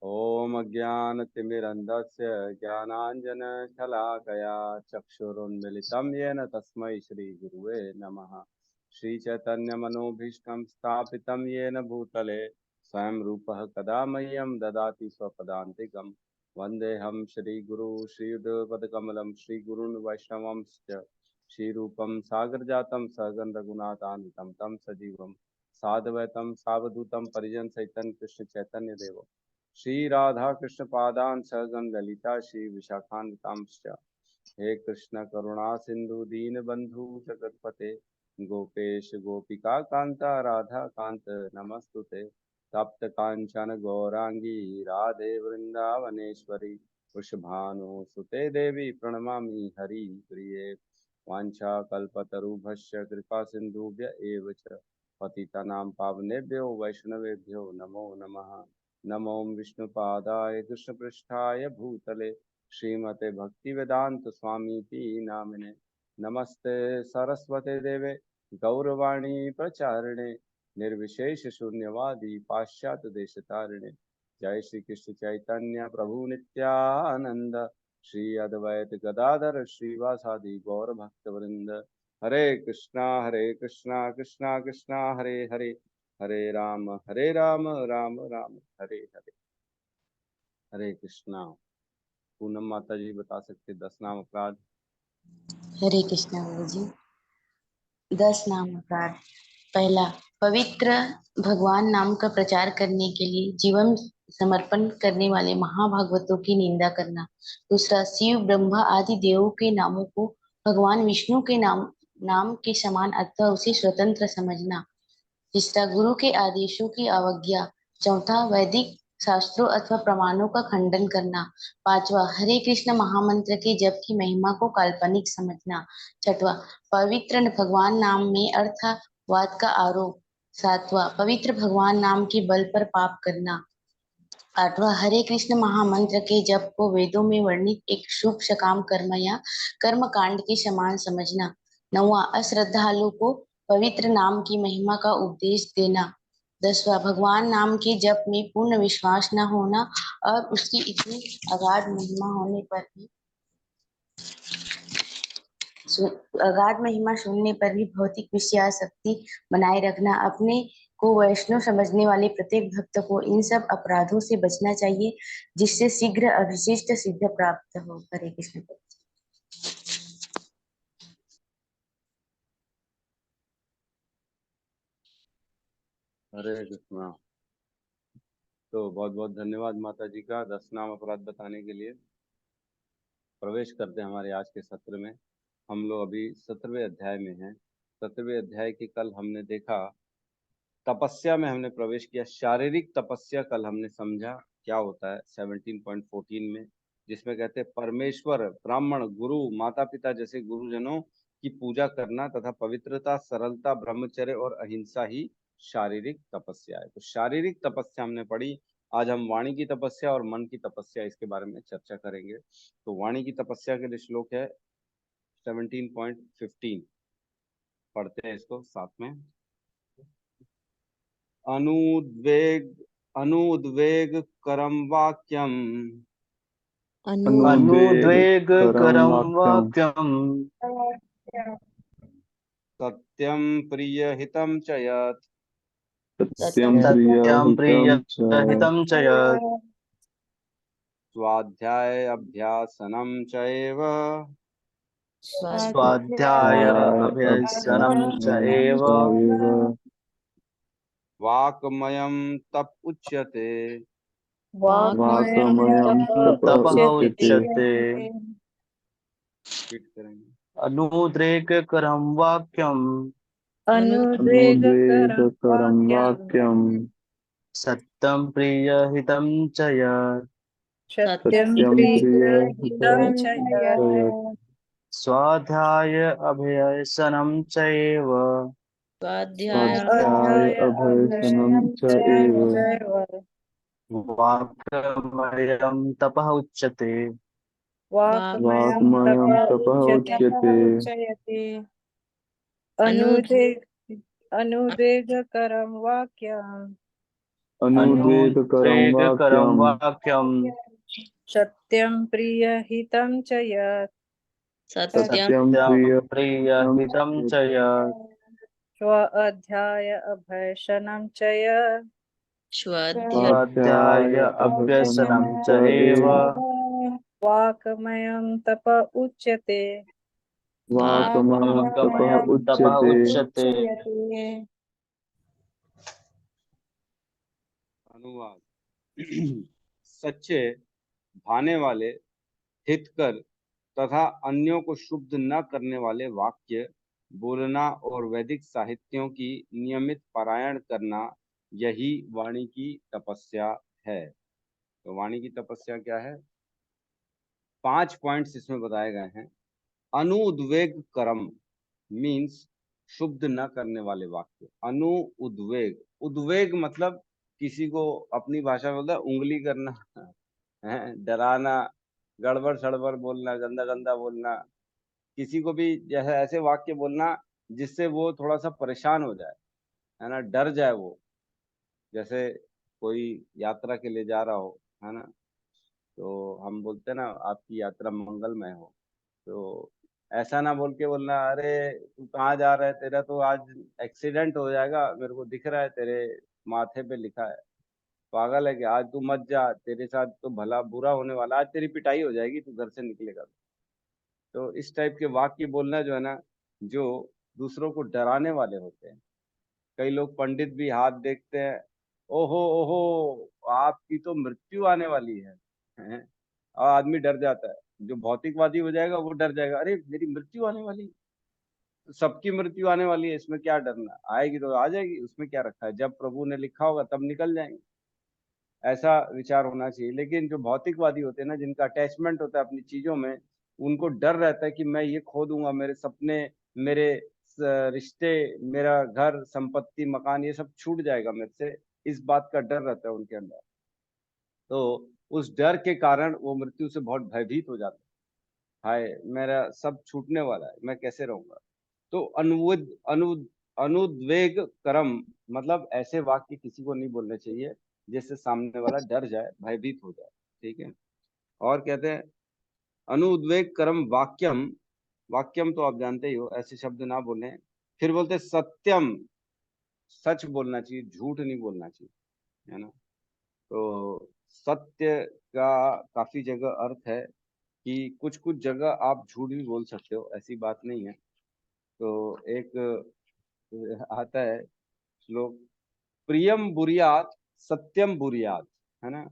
ॐ अज्ञानतिमिरन्धस्य ज्ञानाञ्जनशलाकया चक्षुरुन्मिलितं येन तस्मै श्रीगुरुवे नमः। श्रीचैतन्यमनोभीष्टं स्थापितं येन भूतले स्वयं रूपः कदा मह्यं ददाति स्वपदान्तिकं। वन्देऽहं श्रीगुरु श्रीयुतपदकमलं श्रीगुरून् वैष्णवंश्च श्रीरूपं सागरजातं सहगण रघुनाथान्वितं तं सजीवं साद्वैतं सावधूतं परिजनसहितं कृष्ण चैतन्य देव श्री राधा कृष्ण पादान सहगण ललिता श्री विशाखान्वितांश्च। हे कृष्ण करुणा सिंधु दीन बंधु जगतपते गोपेश गोपिका कांता राधा कांत नमस्तुते। तप्त कांचन गौरांगी राधे वृंदावनेश्वरी वृषभानु सुते देवी प्रणमामि हरि प्रिये। वाञ्छा कल्पतरुभ्यश्च कृपा सिंधुभ्य एव च पतितानां पावनेभ्यो वैष्णवेभ्यो नमो नमः। नमो विष्णुपादाय कृष्णपृष्ठाय भूतले श्रीमते भक्तिवेदांत स्वामीति नामिने। नमस्ते सरस्वते देवे गौरवाणी प्रचारिणे निर्विशेष शून्यवादी पाश्चात्य देशतारिणे। जय श्री कृष्ण चैतन्य प्रभु नित्यानंद श्री अद्वैत गदाधर श्रीवासादि गौर भक्तवृंद। हरे कृष्णा कृष्णा कृष्णा हरे हरे हरे राम राम राम हरे हरे। हरे कृष्णा। पूनम माता जी बता सकते 10 नाम अपराध। हरे कृष्णा गुरु जी। 10 नाम अपराध। पहला, पवित्र भगवान नाम का प्रचार करने के लिए जीवन समर्पण करने वाले महाभागवतों की निंदा करना। दूसरा, शिव ब्रह्मा आदि देवों के नामों को भगवान विष्णु के नाम के समान अथवा उसे स्वतंत्र समझना। तीसरा, गुरु के आदेशों की अवज्ञा। चौथा, वैदिक शास्त्रों अथवा प्रमाणों का खंडन करना। पांचवा, हरे कृष्ण महामंत्र के जप की महिमा को काल्पनिक समझना। छठवां, पवित्र भगवान नाम में अर्थवाद का आरोप। सातवां, पवित्र भगवान नाम के बल पर पाप करना। आठवां, हरे कृष्ण महामंत्र के जप को वेदों में वर्णित एक शुभ सकाम कर्म या कर्म कांड के समान समझना। नौवां, अश्रद्धालु को पवित्र नाम की महिमा का उपदेश देना। 10वां, भगवान नाम के जप में पूर्ण विश्वास न होना और उसकी इतनी अगाध महिमा होने पर भी अगाध महिमा सुनने पर भी भौतिक विषयासक्ति बनाए रखना। अपने को वैष्णव समझने वाले प्रत्येक भक्त को इन सब अपराधों से बचना चाहिए, जिससे शीघ्र अभिशिष्ट सिद्ध प्राप्त हो। हरे कृष्ण। हरे कृष्णा। तो बहुत बहुत धन्यवाद माता जी का 10 नाम अपराध बताने के लिए। प्रवेश करते हैं हमारे आज के सत्र में। हम लोग अभी 17वें अध्याय में हैं। 17वें अध्याय की कल हमने देखा तपस्या में हमने प्रवेश किया। शारीरिक तपस्या कल हमने समझा क्या होता है 17.14 में, जिसमें कहते हैं परमेश्वर ब्राह्मण गुरु माता पिता जैसे गुरुजनों की पूजा करना तथा पवित्रता सरलता ब्रह्मचर्य और अहिंसा ही शारीरिक तपस्या है। तो शारीरिक तपस्या हमने पढ़ी। आज हम वाणी की तपस्या और मन की तपस्या इसके बारे में चर्चा करेंगे। तो वाणी की तपस्या के लिए श्लोक है 17.15। पढ़ते हैं इसको साथ में। अनुद्वेग अनुद्वेग करम वाक्यम अनुद्वेगकरं वाक्यं सत्यम प्रिय हितम च यत् सत्यं सत्यं प्रियहितं च यत् स्वाध्याय अभ्यासनम च एव स्वाध्याय अभ्यसनं च एव वाक्मयम तप उच्यते। वाक्मयं तपः उच्यते। रिपीट करेंगे। अनुद्वेगकरं वाक्यं अनुद्वेगकरं वाक्यं सत्यं प्रियहितं च यत् सत्यं प्रियहितं च यत् स्वाध्याय अभ्यसनं च एव स्वाध्याय अभ्यसनं च एव वाक्मयं तपः उच्यते। वाक्मयं तपः उच्यते। अनुद्वेगकरं वाक्यं अनुद्वेगकरं अनुद्वेगकरं वाक्यम् वाक्यम् सत्यं प्रियहितं च यत् सत्यम सत्यं प्रियहितं च यत् स्व अध्याय अभयशनं च यत् स्वाध्याय स्वाध्याय अभ्यसनं च एव वाक्मयं तप उच्यते वाक्मयं तपः वाक्मयं तपः उच्यते। उच्यते। अनुवाद सच्चे, भाने वाले, हितकर तथा अन्यों को शुद्ध न करने वाले वाक्य बोलना और वैदिक साहित्यों की नियमित पारायण करना, यही वाणी की तपस्या है। तो वाणी की तपस्या क्या है? 5 पॉइंट्स इसमें बताए गए हैं। अनुद्वेग करम मीन्स शुद्ध न करने वाले वाक्य। अनु उद्वेग, उद्वेग मतलब किसी को अपनी भाषा में बोलता है उंगली करना है, डराना, गड़बड़ सड़बड़ बोलना, गंदा गंदा बोलना, किसी को भी जैसे ऐसे वाक्य बोलना जिससे वो थोड़ा सा परेशान हो जाए, है ना, डर जाए वो। जैसे कोई यात्रा के लिए जा रहा हो, है ना, तो हम बोलते हैं ना आपकी यात्रा मंगलमय हो। तो ऐसा ना बोल के बोलना अरे तू कहाँ जा रहा है, तेरा तो आज एक्सीडेंट हो जाएगा, मेरे को दिख रहा है, तेरे माथे पे लिखा है। पागल है कि आज तू मत जा, तेरे साथ तो भला बुरा होने वाला, आज तेरी पिटाई हो जाएगी, तू घर से निकलेगा। तो इस टाइप के वाक्य बोलना जो है ना, जो दूसरों को डराने वाले होते हैं। कई लोग पंडित भी हाथ देखते हैं, ओहो ओहो आपकी तो मृत्यु आने वाली है? और आदमी डर जाता है। जो भौतिकवादी हो जाएगा वो डर जाएगा, अरे मेरी मृत्यु आने वाली। तो सबकी मृत्यु आने वाली है, इसमें क्या डरना, आएगी तो आ जाएगी, उसमें क्या रखा है, जब प्रभु ने लिखा होगा तब निकल जाएंगे। ऐसा विचार होना चाहिए। लेकिन जो भौतिकवादी होते हैं ना, जिनका अटैचमेंट होता है अपनी चीजों में, उनको डर रहता है कि मैं ये खो दूंगा, मेरे सपने, मेरे रिश्ते, मेरा घर, संपत्ति, मकान, ये सब छूट जाएगा मेरे से। इस बात का डर रहता है उनके अंदर। तो उस डर के कारण वो मृत्यु से बहुत भयभीत हो जाते हैं। हाय मेरा सब छूटने वाला है, मैं कैसे रहूंगा। तो अनुद्वेग करम मतलब ऐसे वाक्य किसी को नहीं बोलने चाहिए जिससे सामने वाला डर जाए, भयभीत हो जाए। ठीक है। और कहते हैं अनुद्वेग करम वाक्यम, वाक्यम तो आप जानते ही हो, ऐसे शब्द ना बोलें। फिर बोलते हैं सत्यम, सच बोलना चाहिए, झूठ नहीं बोलना चाहिए, है ना। तो सत्य का काफी जगह अर्थ है कि कुछ कुछ जगह आप झूठ भी बोल सकते हो, ऐसी बात नहीं है। तो एक आता है श्लोक, प्रियम बुरियात सत्यम बुरियात, है ना,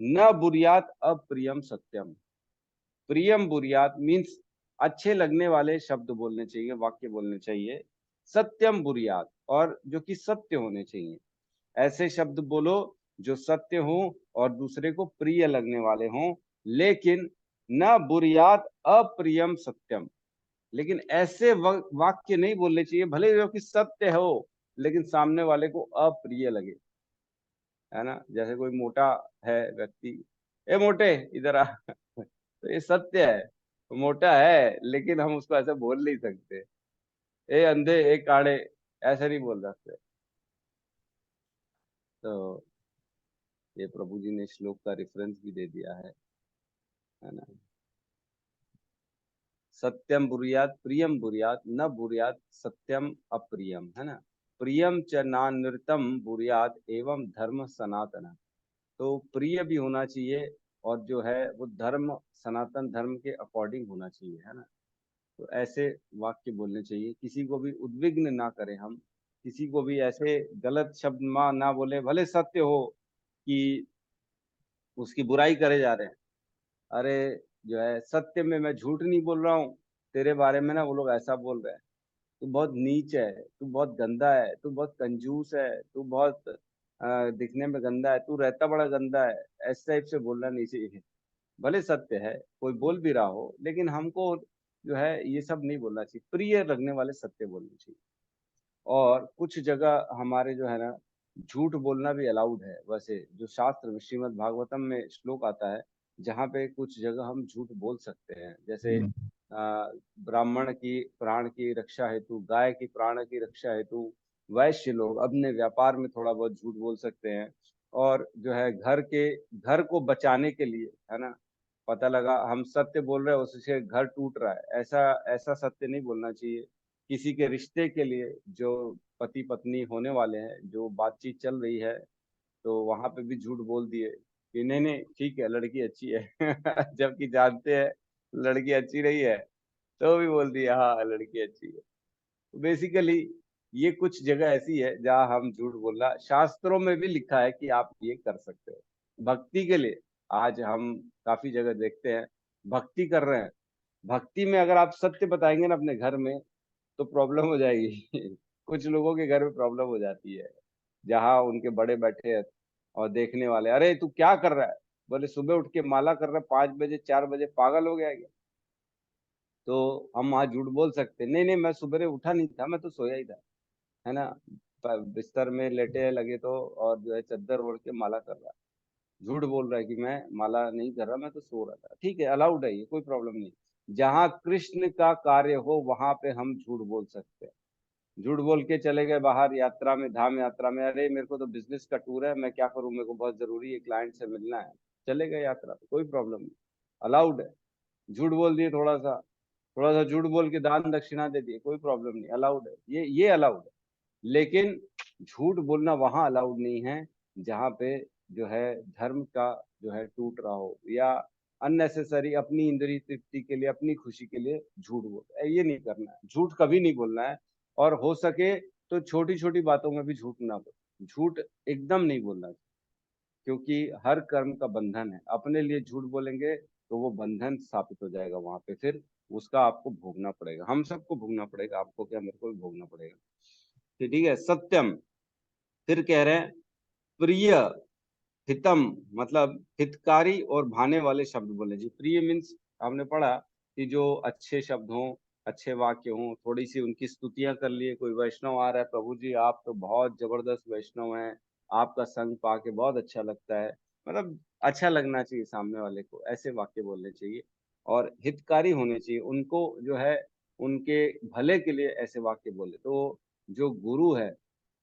न बुरियात अप्रियम सत्यम। प्रियम बुरियात मीन्स अच्छे लगने वाले शब्द बोलने चाहिए, वाक्य बोलने चाहिए। सत्यम बुरियात, और जो कि सत्य होने चाहिए। ऐसे शब्द बोलो जो सत्य हो और दूसरे को प्रिय लगने वाले हों। लेकिन न बुरियात अप्रियम सत्यम, लेकिन ऐसे वाक्य नहीं बोलने चाहिए भले जो कि सत्य हो लेकिन सामने वाले को अप्रिय लगे, है ना। जैसे कोई मोटा है व्यक्ति, ए मोटे इधर आ तो ये सत्य है, मोटा है, लेकिन हम उसको ऐसे बोल नहीं सकते। ए अंधे, ए काड़े, ऐसे नहीं बोल सकते। तो ये प्रभु जी ने श्लोक का रेफरेंस भी दे दिया है ना। सत्यम बुरियात प्रियम बुरियात न बुरियात सत्यम अप्रियम, है ना। प्रियम च नानृतम बुरियात एवं धर्म सनातन। तो प्रिय भी होना चाहिए और जो है वो धर्म, सनातन धर्म के अकॉर्डिंग होना चाहिए, है ना। तो ऐसे वाक्य बोलने चाहिए, किसी को भी उद्विग्न ना करें हम, किसी को भी ऐसे गलत शब्द मां ना बोले, भले सत्य हो कि उसकी बुराई करे जा रहे हैं। अरे जो है सत्य में मैं झूठ नहीं बोल रहा हूँ, तेरे बारे में ना वो लोग ऐसा बोल रहे हैं, तू बहुत नीच है, तू बहुत गंदा है, तू बहुत कंजूस है, तू बहुत दिखने में गंदा है, तू रहता बड़ा गंदा है, ऐसे टाइप से बोलना नहीं चाहिए। भले सत्य है, कोई बोल भी रहा हो, लेकिन हमको जो है ये सब नहीं बोलना चाहिए, प्रिय लगने वाले सत्य बोलने चाहिए। और कुछ जगह हमारे जो है ना झूठ बोलना भी अलाउड है। वैसे जो शास्त्र में श्रीमद् भागवतम में श्लोक आता है जहाँ पे कुछ जगह हम झूठ बोल सकते हैं। जैसे ब्राह्मण की प्राण की रक्षा हेतु, गाय की प्राण की रक्षा हेतु वैश्य लोग अपने व्यापार में थोड़ा बहुत झूठ बोल सकते हैं। और जो है घर को बचाने के लिए, है ना, पता लगा हम सत्य बोल रहे हैं उससे घर टूट रहा है, ऐसा ऐसा सत्य नहीं बोलना चाहिए। किसी के रिश्ते के लिए जो पति पत्नी होने वाले हैं, जो बातचीत चल रही है, तो वहां पे भी झूठ बोल दिए कि नहीं नहीं ठीक है लड़की अच्छी है जबकि जानते हैं लड़की अच्छी नहीं है, तो भी बोल दिया हाँ लड़की अच्छी है। बेसिकली ये कुछ जगह ऐसी है जहाँ हम झूठ बोलना, शास्त्रों में भी लिखा है कि आप ये कर सकते हो भक्ति के लिए। आज हम काफी जगह देखते हैं भक्ति कर रहे हैं, भक्ति में अगर आप सत्य बताएंगे ना अपने घर में तो प्रॉब्लम हो जाएगी कुछ लोगों के घर में प्रॉब्लम हो जाती है, जहाँ उनके बड़े बैठे हैं और देखने वाले, अरे तू क्या कर रहा है, बोले सुबह उठ के माला कर रहा है 5 बजे 4 बजे, पागल हो गया क्या? तो हम वहाँ झूठ बोल सकते नहीं नहीं मैं सुबह उठा नहीं था, मैं तो सोया ही था, है ना, बिस्तर में लेटे लगे तो, और जो है चादर ओढ़ के माला कर रहा है, झूठ बोल रहा है कि मैं माला नहीं कर रहा, मैं तो सो रहा था। ठीक है, अलाउड है, ये कोई प्रॉब्लम नहीं। जहाँ कृष्ण का कार्य हो वहां पे हम झूठ बोल सकते हैं। झूठ बोल के चले गए बाहर यात्रा में, धाम यात्रा में, अरे मेरे को तो बिजनेस का टूर है, मैं क्या करूं, मेरे को बहुत जरूरी है, क्लाइंट से मिलना है, चले गए यात्रा पे, कोई प्रॉब्लम नहीं, अलाउड है। झूठ बोल दिए, थोड़ा सा झूठ बोल के दान दक्षिणा दे दिए, कोई प्रॉब्लम नहीं, अलाउड है, ये अलाउड है। लेकिन झूठ बोलना वहां अलाउड नहीं है जहाँ पे जो है धर्म का जो है टूट रहा हो, या अननेसेसरी अपनी इंद्रिय तृप्ति के लिए, अपनी खुशी के लिए झूठ बोल, ये नहीं करना है, झूठ कभी नहीं बोलना है। और हो सके तो छोटी छोटी बातों में भी झूठ ना बोल, झूठ एकदम नहीं बोलना चाहिए, क्योंकि हर कर्म का बंधन है, अपने लिए झूठ बोलेंगे तो वो बंधन स्थापित हो जाएगा वहां पे, फिर उसका आपको भोगना पड़ेगा, हम सबको भोगना पड़ेगा, आपको क्या मेरे को भी भोगना पड़ेगा। तो ठीक है, सत्यम। फिर कह रहे हैं प्रिय, हितम, मतलब हितकारी और भाने वाले शब्द बोले जी। प्रिय मीन्स हमने पढ़ा कि जो अच्छे शब्द हों, अच्छे वाक्य हों, थोड़ी सी उनकी स्तुतियां कर लिए, कोई वैष्णव आ रहा है, प्रभु जी आप तो बहुत जबरदस्त वैष्णव हैं, आपका संग पाके बहुत अच्छा लगता है, मतलब अच्छा लगना चाहिए सामने वाले को, ऐसे वाक्य बोलने चाहिए। और हितकारी होने चाहिए, उनको जो है उनके भले के लिए ऐसे वाक्य बोले। तो जो गुरु है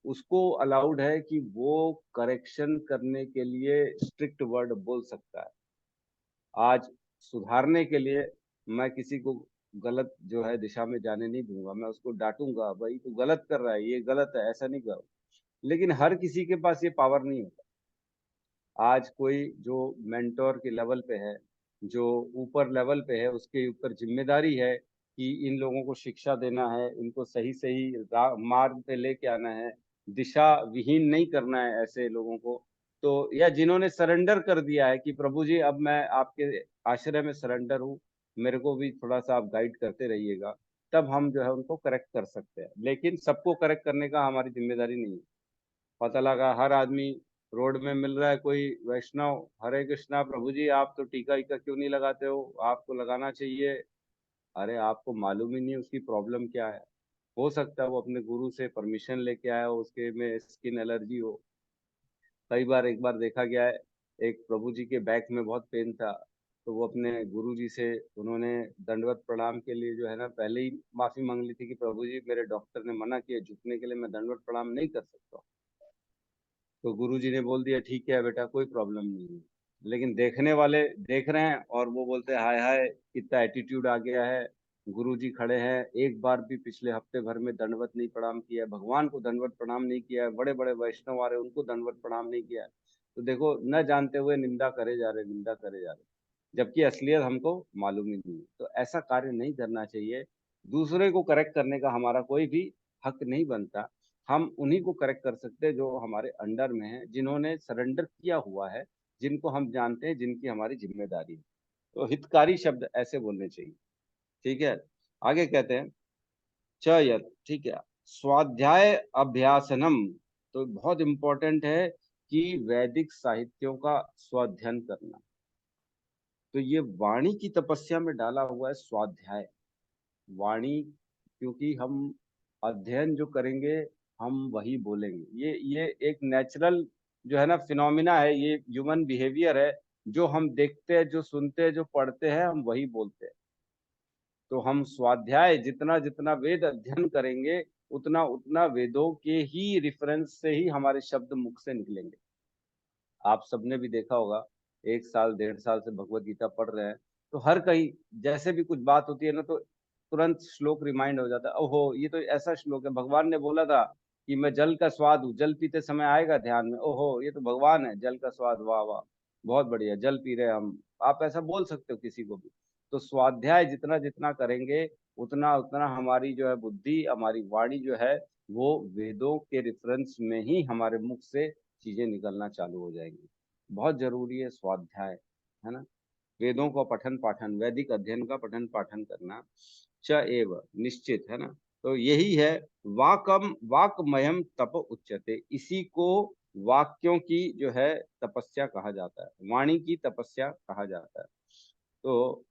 उसको अलाउड है कि वो करेक्शन करने के लिए स्ट्रिक्ट वर्ड बोल सकता है। आज सुधारने के लिए मैं किसी को गलत जो है दिशा में जाने नहीं दूंगा, मैं उसको डांटूंगा, भाई तू गलत कर रहा है, ये गलत है, ऐसा नहीं करो। लेकिन हर किसी के पास ये पावर नहीं होता। आज कोई जो मेंटोर के लेवल पे है, जो ऊपर लेवल पे है, उसके ऊपर जिम्मेदारी है कि इन लोगों को शिक्षा देना है, इनको सही सही मार्ग पे लेके आना है, दिशा विहीन नहीं करना है ऐसे लोगों को। तो या जिन्होंने सरेंडर कर दिया है कि प्रभु जी अब मैं आपके आश्रय में सरेंडर हूँ, मेरे को भी थोड़ा सा आप गाइड करते रहिएगा, तब हम जो है उनको करेक्ट कर सकते हैं। लेकिन सबको करेक्ट करने का हमारी जिम्मेदारी नहीं है। पता लगा हर आदमी रोड में मिल रहा है कोई वैष्णव, हरे कृष्णा प्रभु जी आप तो टीका ईका क्यों नहीं लगाते हो, आपको लगाना चाहिए। अरे आपको मालूम ही नहीं उसकी प्रॉब्लम क्या है। हो सकता है वो अपने गुरु से परमिशन लेके आया हो, उसके में स्किन एलर्जी हो। कई बार एक बार देखा गया है, एक प्रभु जी के बैक में बहुत पेन था, तो वो अपने गुरु जी से उन्होंने दंडवत प्रणाम के लिए जो है ना पहले ही माफी मांग ली थी कि प्रभु जी मेरे डॉक्टर ने मना किया झुकने के लिए, मैं दंडवत प्रणाम नहीं कर सकता। तो गुरुजी ने बोल दिया ठीक है बेटा कोई प्रॉब्लम नहीं है। लेकिन देखने वाले देख रहे हैं और वो बोलते हैं हाय हाय कितना एटीट्यूड आ गया है, गुरुजी खड़े हैं, एक बार भी पिछले हफ्ते भर में दंडवत नहीं प्रणाम किया है, भगवान को दंडवत प्रणाम नहीं किया है, बड़े बड़े वैष्णव आ रहे हैं उनको दंडवत प्रणाम नहीं किया है। तो देखो न जानते हुए निंदा करे जा रहे, निंदा करे जा रहे, जबकि असलियत हमको मालूम ही नहीं है। तो ऐसा कार्य नहीं करना चाहिए। दूसरे को करेक्ट करने का हमारा कोई भी हक नहीं बनता। हम उन्हीं को करेक्ट कर सकते हैं जो हमारे अंडर में है, जिन्होंने सरेंडर किया हुआ है, जिनको हम जानते हैं, जिनकी हमारी जिम्मेदारी है। तो हितकारी शब्द ऐसे बोलने चाहिए। ठीक है, आगे कहते हैं च यत, ठीक है, स्वाध्याय अभ्यासनम। तो बहुत इंपॉर्टेंट है कि वैदिक साहित्यों का स्वाध्ययन करना। तो ये वाणी की तपस्या में डाला हुआ है स्वाध्याय, वाणी, क्योंकि हम अध्ययन जो करेंगे हम वही बोलेंगे। ये एक नेचुरल जो है ना फिनोमिना है, ये ह्यूमन बिहेवियर है, जो हम देखते हैं, जो सुनते हैं, जो पढ़ते हैं, हम वही बोलते हैं। तो हम स्वाध्याय जितना जितना वेद अध्ययन करेंगे उतना उतना वेदों के ही रिफरेंस से ही हमारे शब्द मुख से निकलेंगे। आप सबने भी देखा होगा, 1 साल 1.5 साल से भगवत गीता पढ़ रहे हैं, तो हर कहीं जैसे भी कुछ बात होती है ना, तो तुरंत श्लोक रिमाइंड हो जाता है, ओहो ये तो ऐसा श्लोक है, भगवान ने बोला था कि मैं जल का स्वाद हूँ, जल पीते समय आएगा ध्यान में, ओहो ये तो भगवान है, जल का स्वाद, वाह वाह बहुत बढ़िया, जल पी रहे हैं हम। आप ऐसा बोल सकते हो किसी को भी। तो स्वाध्याय जितना जितना करेंगे, उतना उतना हमारी जो है बुद्धि, हमारी वाणी जो है, वो वेदों के रेफरेंस में ही हमारे मुख से चीजें निकलना चालू हो जाएंगी। बहुत जरूरी है स्वाध्याय, है ना। वेदों का पठन पाठन, वैदिक अध्ययन का पठन पाठन करना च एव निश्चित, है ना। तो यही है वाकम वाकमयम तप उच्यते, इसी को वाक्यों की जो है तपस्या कहा जाता है, वाणी की तपस्या कहा जाता है। तो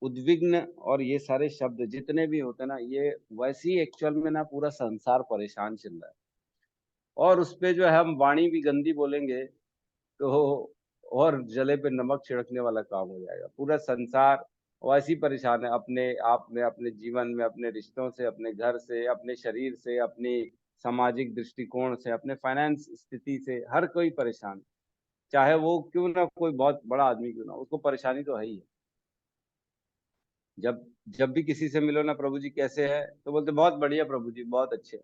उद्विग्न और ये सारे शब्द जितने भी होते हैं ना, ये वैसे ही एक्चुअल में ना पूरा संसार परेशान चल रहा है, और उस पे जो है हम वाणी भी गंदी बोलेंगे तो और जले पे नमक छिड़कने वाला काम हो जाएगा। पूरा संसार वैसे ही परेशान है, अपने आप में, अपने जीवन में, अपने रिश्तों से, अपने घर से, अपने शरीर से, अपनी सामाजिक दृष्टिकोण से, अपने फाइनेंस स्थिति से, हर कोई परेशान। चाहे वो क्यों ना कोई बहुत बड़ा आदमी क्यों ना, उसको परेशानी तो है ही है। जब जब भी किसी से मिलो ना, प्रभु जी कैसे है, तो बोलते बहुत बढ़िया प्रभु जी, बहुत अच्छे।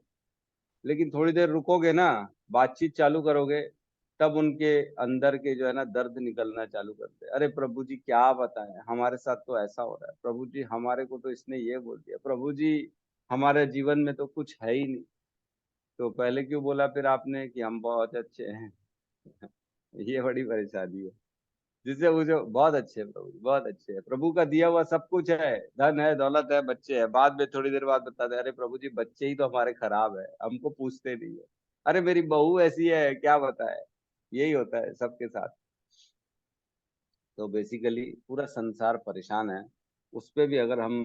लेकिन थोड़ी देर रुकोगे ना, बातचीत चालू करोगे, तब उनके अंदर के जो है ना दर्द निकलना चालू करते हैं। अरे प्रभु जी क्या बताएं, हमारे साथ तो ऐसा हो रहा है प्रभु जी, हमारे को तो इसने ये बोल दिया प्रभु जी, हमारे जीवन में तो कुछ है ही नहीं। तो पहले क्यों बोला फिर आपने कि हम बहुत अच्छे हैं? ये बड़ी परेशानी है। जिससे वो जो बहुत अच्छे हैं प्रभु जी, बहुत अच्छे हैं, प्रभु का दिया हुआ सब कुछ है, धन है, दौलत है, बच्चे हैं, बाद में थोड़ी देर बाद बताते हैं, अरे प्रभु जी बच्चे ही तो हमारे खराब है, हमको पूछते नहीं है। अरे मेरी बहू ऐसी है, क्या बताए। यही होता है सबके साथ। तो बेसिकली पूरा संसार परेशान है। उस पे भी अगर हम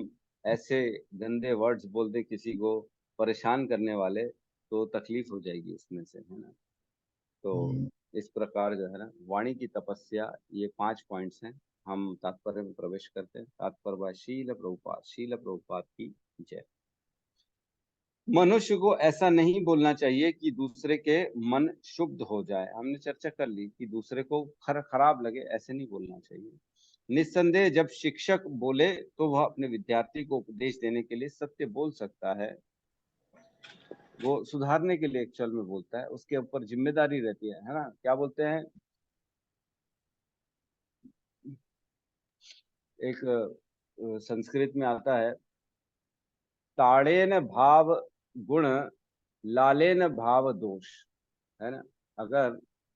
ऐसे गंदे वर्ड्स बोल दे किसी को परेशान करने वाले, तो तकलीफ हो जाएगी इसमें से, है ना। तो इस प्रकार जो है ना वाणी की तपस्या, ये 5 पॉइंट्स हैं। हम तात्पर्य में प्रवेश करते हैं। तात्पर्य शील प्रभुपाद की जय। मनुष्य को ऐसा नहीं बोलना चाहिए कि दूसरे के मन शुद्ध हो जाए। हमने चर्चा कर ली कि दूसरे को खराब लगे, ऐसे नहीं बोलना चाहिए। निस्संदेह जब शिक्षक बोले तो वह अपने विद्यार्थी को उपदेश देने के लिए सत्य बोल सकता है, वो सुधारने के लिए एक्चुअल में बोलता है, उसके ऊपर जिम्मेदारी रहती है ना। क्या बोलते हैं, एक संस्कृत में आता है, ताड़ेन भाव गुण लालेन भाव दोष, है ना। अगर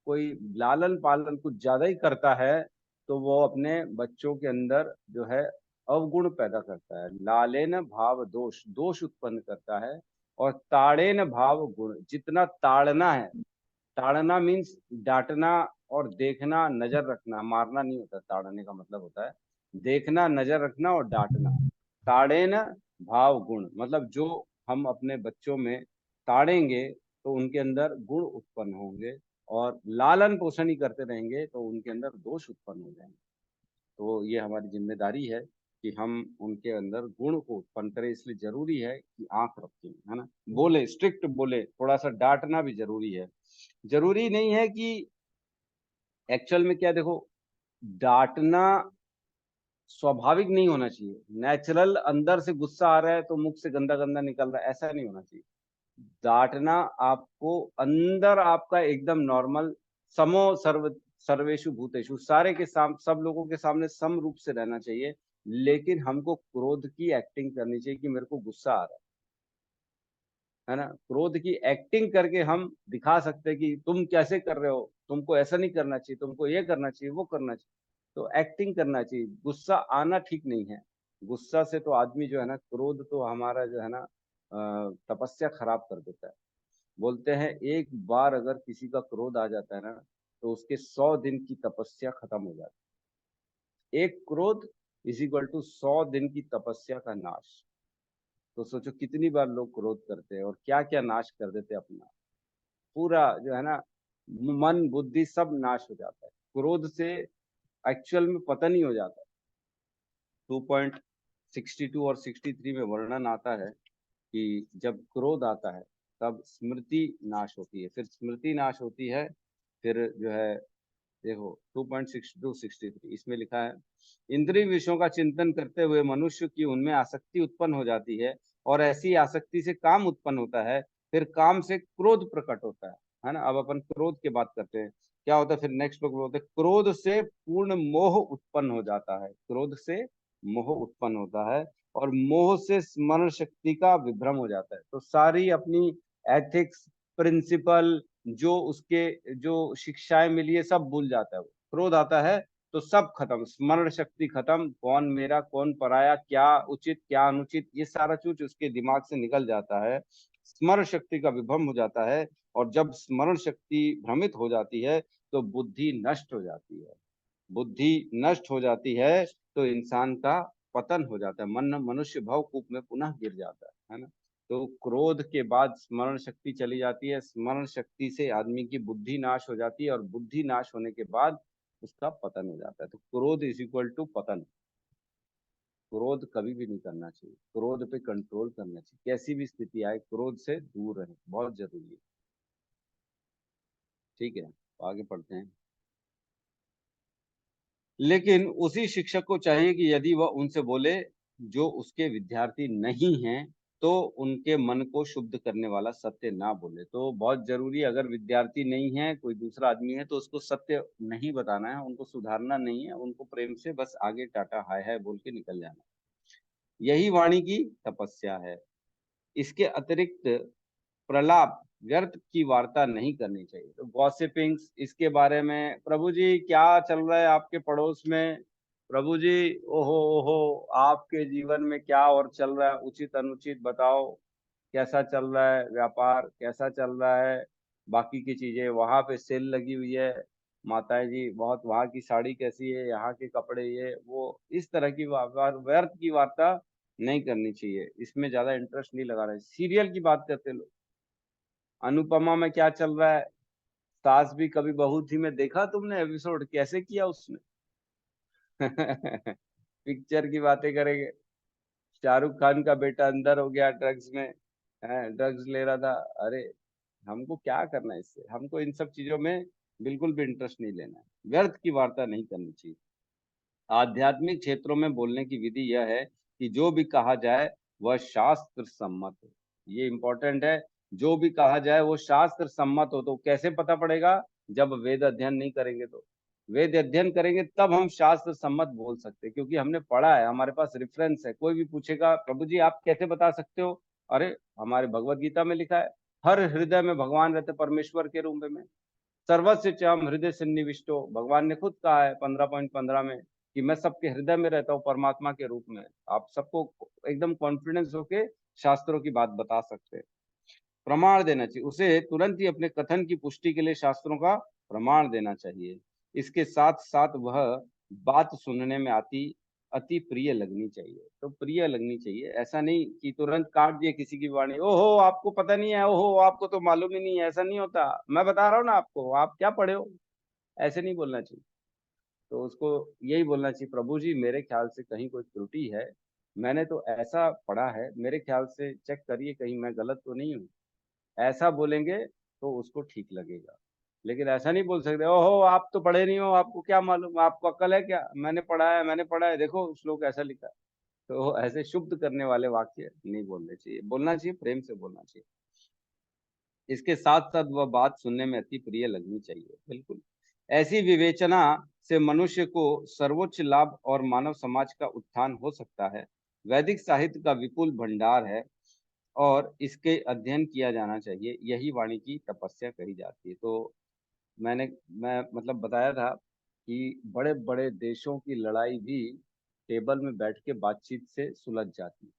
कोई लालन पालन कुछ ज्यादा ही करता है, तो वो अपने बच्चों के अंदर जो है अवगुण पैदा करता है, लालेन भाव दोष, दोष उत्पन्न करता है। और ताड़ेन भाव गुण, जितना ताड़ना है, ताड़ना मीन्स डांटना और देखना, नजर रखना, मारना नहीं होता। ताड़ने का मतलब होता है देखना, नजर रखना और डांटना। ताड़ेन भाव गुण, मतलब जो हम अपने बच्चों में ताड़ेंगे तो उनके अंदर गुण उत्पन्न होंगे, और लालन पोषण ही करते रहेंगे तो उनके अंदर दोष उत्पन्न हो जाएंगे। तो ये हमारी जिम्मेदारी है कि हम उनके अंदर गुण को उत्पन्न करें। इसलिए जरूरी है कि आंख रखें, है ना, बोले, स्ट्रिक्ट बोले, थोड़ा सा डांटना भी जरूरी है। जरूरी नहीं है कि एक्चुअल में क्या, देखो, डांटना स्वाभाविक नहीं होना चाहिए। नेचुरल अंदर से गुस्सा आ रहा है तो मुख से गंदा गंदा निकल रहा है, ऐसा नहीं होना चाहिए। डांटना आपको अंदर, आपका एकदम नॉर्मल, समो सर्व सर्वेशु भूतेषु, सारे के सब लोगों के सामने सम रूप से रहना चाहिए। लेकिन हमको क्रोध की एक्टिंग करनी चाहिए कि मेरे को गुस्सा आ रहा है ना। क्रोध की एक्टिंग करके हम दिखा सकते हैं कि तुम कैसे कर रहे हो, तुमको ऐसा नहीं करना चाहिए, तुमको ये करना चाहिए, वो करना चाहिए। तो एक्टिंग करना चाहिए, गुस्सा आना ठीक नहीं है। गुस्सा से तो आदमी जो है ना, क्रोध तो हमारा जो है ना तपस्या खराब कर देता है। बोलते हैं एक बार अगर किसी का क्रोध आ जाता है ना, तो उसके 100 दिन की तपस्या खत्म हो जाती है। एक क्रोध इज इक्वल टू 100 दिन की तपस्या का नाश। तो सोचो कितनी बार लोग क्रोध करते हैं और क्या क्या नाश कर देते हैं अपना, पूरा जो है ना मन बुद्धि सब नाश हो जाता है क्रोध से। एक्चुअल में पतन ही हो जाता है। 2.62 और 63 में वर्णन आता है कि जब क्रोध आता है तब स्मृति नाश होती है, फिर स्मृति नाश होती है, फिर जो है देखो 2.6263 इसमें लिखा है, इंद्रिय विषयों का चिंतन करते हुए मनुष्य की उनमें आसक्ति उत्पन्न हो जाती है, और ऐसी आसक्ति से काम उत्पन्न होता है, फिर काम से क्रोध प्रकट होता है ना। अब अपन क्रोध की बात करते हैं, क्या होता है फिर नेक्स्ट श्लोक में बोलते हैं, क्रोध से पूर्ण मोह उत्पन्न हो जाता है, क्रोध से मोह उत्पन्न होता है, और मोह से स्मरण शक्ति का विभ्रम हो जाता है। तो सारी अपनी एथिक्स, प्रिंसिपल, जो उसके जो शिक्षाएं मिली है, सब भूल जाता है वो। क्रोध आता है तो सब खत्म, स्मरण शक्ति खत्म, कौन मेरा कौन पराया, क्या उचित क्या अनुचित, ये सारा चीज उसके दिमाग से निकल जाता है, स्मरण शक्ति का विभ्रम हो जाता है। और जब स्मरण शक्ति भ्रमित हो जाती है तो बुद्धि नष्ट हो जाती है, बुद्धि नष्ट हो जाती है तो इंसान का पतन हो जाता है, मन मनुष्य भवकूप में पुनः गिर जाता है ना। तो क्रोध के बाद स्मरण शक्ति चली जाती है, स्मरण शक्ति से आदमी की बुद्धि नाश हो जाती है, और बुद्धि नाश होने के बाद उसका पतन हो जाता है। तो क्रोध इज इक्वल टू पतन। क्रोध कभी भी नहीं करना चाहिए, क्रोध पे कंट्रोल करना चाहिए, कैसी भी स्थिति आए क्रोध से दूर रहे, बहुत जरूरी है। ठीक है, तो आगे पढ़ते हैं। लेकिन उसी शिक्षक को चाहिए कि यदि वह उनसे बोले जो उसके विद्यार्थी नहीं हैं, तो उनके मन को शुद्ध करने वाला सत्य ना बोले। तो बहुत जरूरी है, अगर विद्यार्थी नहीं है, कोई दूसरा आदमी है, तो उसको सत्य नहीं बताना है, उनको सुधारना नहीं है, उनको प्रेम से बस आगे टाटा हाय हाय बोल के निकल जाना। यही वाणी की तपस्या है। इसके अतिरिक्त प्रलाप, व्यर्थ की वार्ता नहीं करनी चाहिए। तो गॉसिपिंग्स, इसके बारे में, प्रभु जी क्या चल रहा है आपके पड़ोस में, प्रभु जी ओहो ओहो आपके जीवन में क्या और चल रहा है, उचित अनुचित बताओ, कैसा चल रहा है व्यापार, कैसा चल रहा है, बाकी की चीजें, वहां पे सेल लगी हुई है, माताएं जी बहुत, वहां की साड़ी कैसी है, यहाँ के कपड़े ये वो, इस तरह की व्यर्थ की वार्ता नहीं करनी चाहिए, इसमें ज्यादा इंटरेस्ट नहीं लगा रहे। सीरियल की बात करते लोग, अनुपमा में क्या चल रहा है, सास भी कभी बहू थी में देखा तुमने एपिसोड, कैसे किया उसने। पिक्चर की बातें करेंगे, शाहरुख खान का बेटा अंदर हो गया ड्रग्स में, ड्रग्स ले रहा था। अरे हमको क्या करना है इससे, हमको इन सब चीजों में बिल्कुल भी इंटरेस्ट नहीं लेना है, व्यर्थ की वार्ता नहीं करनी चाहिए। आध्यात्मिक क्षेत्रों में बोलने की विधि यह है कि जो भी कहा जाए वह शास्त्र सम्मत हो। ये इंपॉर्टेंट है, जो भी कहा जाए वो शास्त्र सम्मत हो। तो कैसे पता पड़ेगा, जब वेद अध्ययन नहीं करेंगे, तो वेद अध्ययन करेंगे तब हम शास्त्र सम्मत बोल सकते हैं, क्योंकि हमने पढ़ा है, हमारे पास रेफरेंस है। कोई भी पूछेगा प्रभु जी आप कैसे बता सकते हो, अरे हमारे भगवत गीता में लिखा है, हर हृदय में भगवान रहते परमेश्वर के रूप में, सर्वस्य चाम हृदय सन्निविष्टो, भगवान ने खुद कहा है 15.15 में कि मैं सबके हृदय में रहता हूँ परमात्मा के रूप में। आप सबको एकदम कॉन्फिडेंस होके शास्त्रों की बात बता सकते हैं। प्रमाण देना चाहिए, उसे तुरंत ही अपने कथन की पुष्टि के लिए शास्त्रों का प्रमाण देना चाहिए। इसके साथ साथ वह बात सुनने में अति प्रिय लगनी चाहिए। तो प्रिय लगनी चाहिए, ऐसा नहीं कि तुरंत काट दिए किसी की वाणी, ओहो आपको पता नहीं है, ओहो आपको तो मालूम ही नहीं है, ऐसा नहीं होता, मैं बता रहा हूँ ना आपको, आप क्या पढ़े हो, ऐसे नहीं बोलना चाहिए। तो उसको यही बोलना चाहिए, प्रभु जी मेरे ख्याल से कहीं कोई त्रुटि है, मैंने तो ऐसा पढ़ा है, मेरे ख्याल से चेक करिए कहीं मैं गलत तो नहीं हूँ। ऐसा बोलेंगे तो उसको ठीक लगेगा। लेकिन ऐसा नहीं बोल सकते, ओहो आप तो पढ़े नहीं हो, आपको क्या मालूम, आपको अक्ल है क्या, मैंने पढ़ा है, मैंने पढ़ा है, देखो श्लोक ऐसा लिखा है। तो ऐसे शुद्ध करने वाले वाक्य नहीं बोलने चाहिए, बोलना चाहिए प्रेम से बोलना चाहिए। इसके साथ साथ वह बात सुनने में अति प्रिय लगनी चाहिए, बिल्कुल। ऐसी विवेचना से मनुष्य को सर्वोच्च लाभ और मानव समाज का उत्थान हो सकता है। वैदिक साहित्य का विपुल भंडार है और इसके अध्ययन किया जाना चाहिए, यही वाणी की तपस्या कही जाती है। तो मैं मतलब बताया था कि बड़े बड़े देशों की लड़ाई भी टेबल में बैठ के बातचीत से सुलझ जाती है।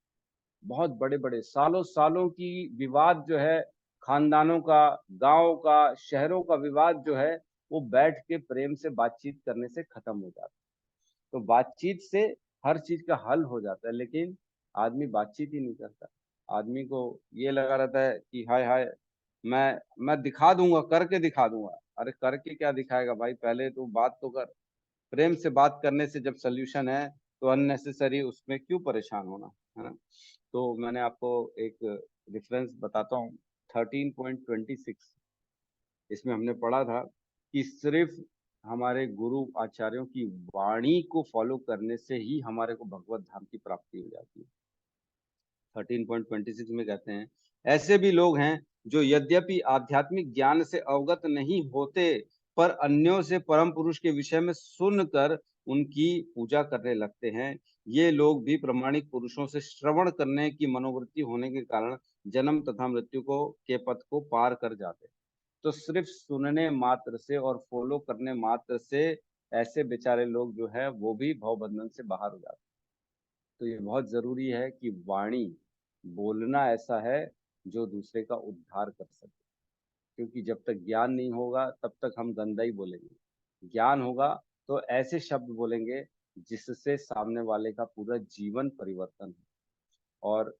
बहुत बड़े बड़े सालों सालों की विवाद जो है, खानदानों का, गांव का, शहरों का विवाद जो है, वो बैठ के प्रेम से बातचीत करने से खत्म हो जाता है। तो बातचीत से हर चीज का हल हो जाता है, लेकिन आदमी बातचीत ही नहीं करता। आदमी को ये लगा रहता है कि हाय हाय मैं दिखा दूंगा, करके दिखा दूंगा। अरे करके क्या दिखाएगा भाई, पहले तो बात तो कर। प्रेम से बात करने से जब सोल्यूशन है तो अननेसेसरी उसमें क्यों परेशान होना, है ना। तो मैंने आपको एक रेफरेंस बताता हूँ, 13.26, इसमें हमने पढ़ा था कि सिर्फ हमारे गुरु आचार्यों की वाणी को फॉलो करने से ही हमारे को भगवत धाम की प्राप्ति हो जाती है। 13.26 में कहते हैं, ऐसे भी लोग हैं जो यद्यपि आध्यात्मिक ज्ञान से अवगत नहीं होते, पर अन्यों से परम पुरुष के विषय में सुनकर उनकी पूजा करने लगते हैं। ये लोग भी प्रामाणिक पुरुषों से श्रवण करने की मनोवृत्ति होने के कारण जन्म तथा मृत्यु को के पथ को पार कर जाते हैं। तो सिर्फ सुनने मात्र से और फॉलो करने मात्र से ऐसे बेचारे लोग जो है वो भी भवबंधन से बाहर हो जाते हैं। तो ये बहुत जरूरी है कि वाणी बोलना ऐसा है जो दूसरे का उद्धार कर सके, क्योंकि जब तक ज्ञान नहीं होगा तब तक हम गंदा ही बोलेंगे। ज्ञान होगा तो ऐसे शब्द बोलेंगे जिससे सामने वाले का पूरा जीवन परिवर्तन हो। और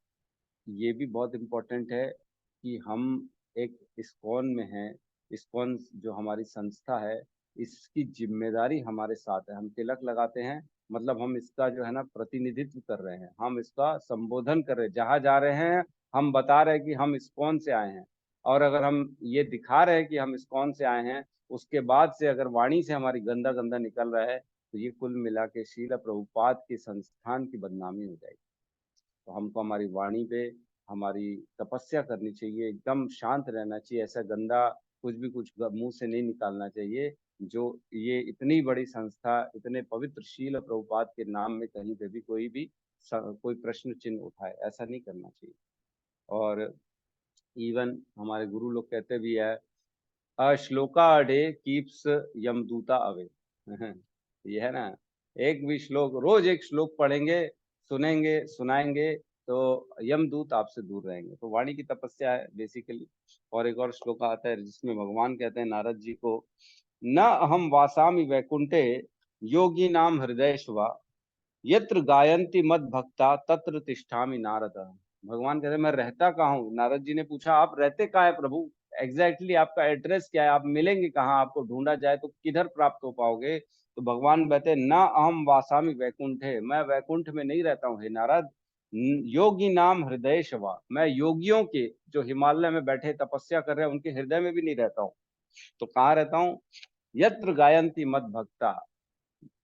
ये भी बहुत इम्पोर्टेंट है कि हम एक इस्कॉन में हैं। इस्कॉन जो हमारी संस्था है, इसकी जिम्मेदारी हमारे साथ है। हम तिलक लगाते हैं, मतलब हम इसका जो है ना प्रतिनिधित्व कर रहे हैं, हम इसका संबोधन कर रहे हैं। जहाँ जा रहे हैं हम बता रहे हैं कि हम इस्कॉन से आए हैं। और अगर हम ये दिखा रहे हैं कि हम इस्कॉन से आए हैं, उसके बाद से अगर वाणी से हमारी गंदा गंदा निकल रहा है, तो ये कुल मिला के श्रील प्रभुपाद के संस्थान की बदनामी हो जाएगी। तो हमको हमारी वाणी पे हमारी तपस्या करनी चाहिए, एकदम शांत रहना चाहिए। ऐसा गंदा कुछ मुंह से नहीं निकालना चाहिए जो ये इतनी बड़ी संस्था, इतने पवित्र शील प्रभुपाद के नाम में कहीं पे भी कोई प्रश्न चिन्ह उठाए, ऐसा नहीं करना चाहिए। और इवन हमारे गुरु लोग कहते भी है, a shloka a day keeps Yamduta away. ये है ना, एक भी श्लोक, रोज एक श्लोक पढ़ेंगे, सुनेंगे, सुनाएंगे, तो यमदूत आपसे दूर रहेंगे। तो वाणी की तपस्या है बेसिकली। और एक और श्लोक आता है जिसमें भगवान कहते हैं नारद जी को, न अहम वासामि वैकुंठे योगी नाम हृदय शिवा, यत्र गायन्ति मद भक्ता तत्र तिष्ठामि नारद। भगवान कहते हैं मैं रहता कहाँ हूँ। नारद जी ने पूछा आप रहते कहाँ है प्रभु, एग्जैक्टली आपका एड्रेस क्या है, आप मिलेंगे कहाँ, आपको ढूंढा जाए तो किधर प्राप्त हो पाओगे। तो भगवान कहते ना अहम वासामि वैकुंठे, मैं वैकुंठ में नहीं रहता हूँ हे नारद। योगी नाम हृदय शवा, मैं योगियों के जो हिमालय में बैठे तपस्या कर रहे हैं उनके हृदय में भी नहीं रहता हूँ। तो कहाँ रहता हूँ, यत्र गायन्ति मद भक्ता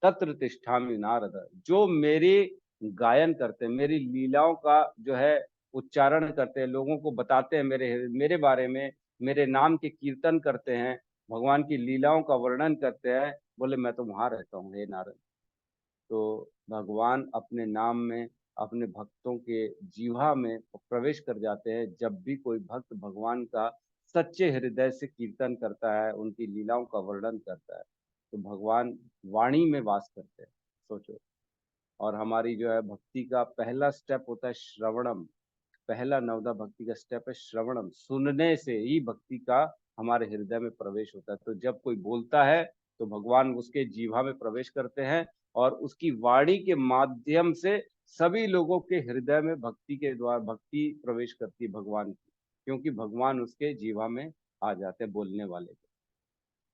तत्र तिष्ठामि नारद। जो मेरी गायन करते हैं, मेरी लीलाओं का जो है उच्चारण करते हैं, लोगों को बताते हैं मेरे मेरे बारे में, मेरे नाम के कीर्तन करते हैं, भगवान की लीलाओं का वर्णन करते हैं, बोले मैं तो वहां रहता हूँ हे नारद। तो भगवान अपने नाम में अपने भक्तों के जीवा में प्रवेश कर जाते हैं जब भी कोई भक्त भगवान का सच्चे हृदय से कीर्तन करता है, उनकी लीलाओं का वर्णन करता है। तो भगवान वाणी में वास करते हैं, सोचो। और हमारी जो है भक्ति का पहला स्टेप होता है श्रवणम। पहला नवदा भक्ति का स्टेप है श्रवणम, सुनने से ही भक्ति का हमारे हृदय में प्रवेश होता है। तो जब कोई बोलता है तो भगवान उसके जीवा में प्रवेश करते हैं, और उसकी वाणी के माध्यम से सभी लोगों के हृदय में भक्ति के द्वारा भक्ति प्रवेश करती है भगवान की, क्योंकि भगवान उसके जीवा में आ जाते हैं बोलने वाले के।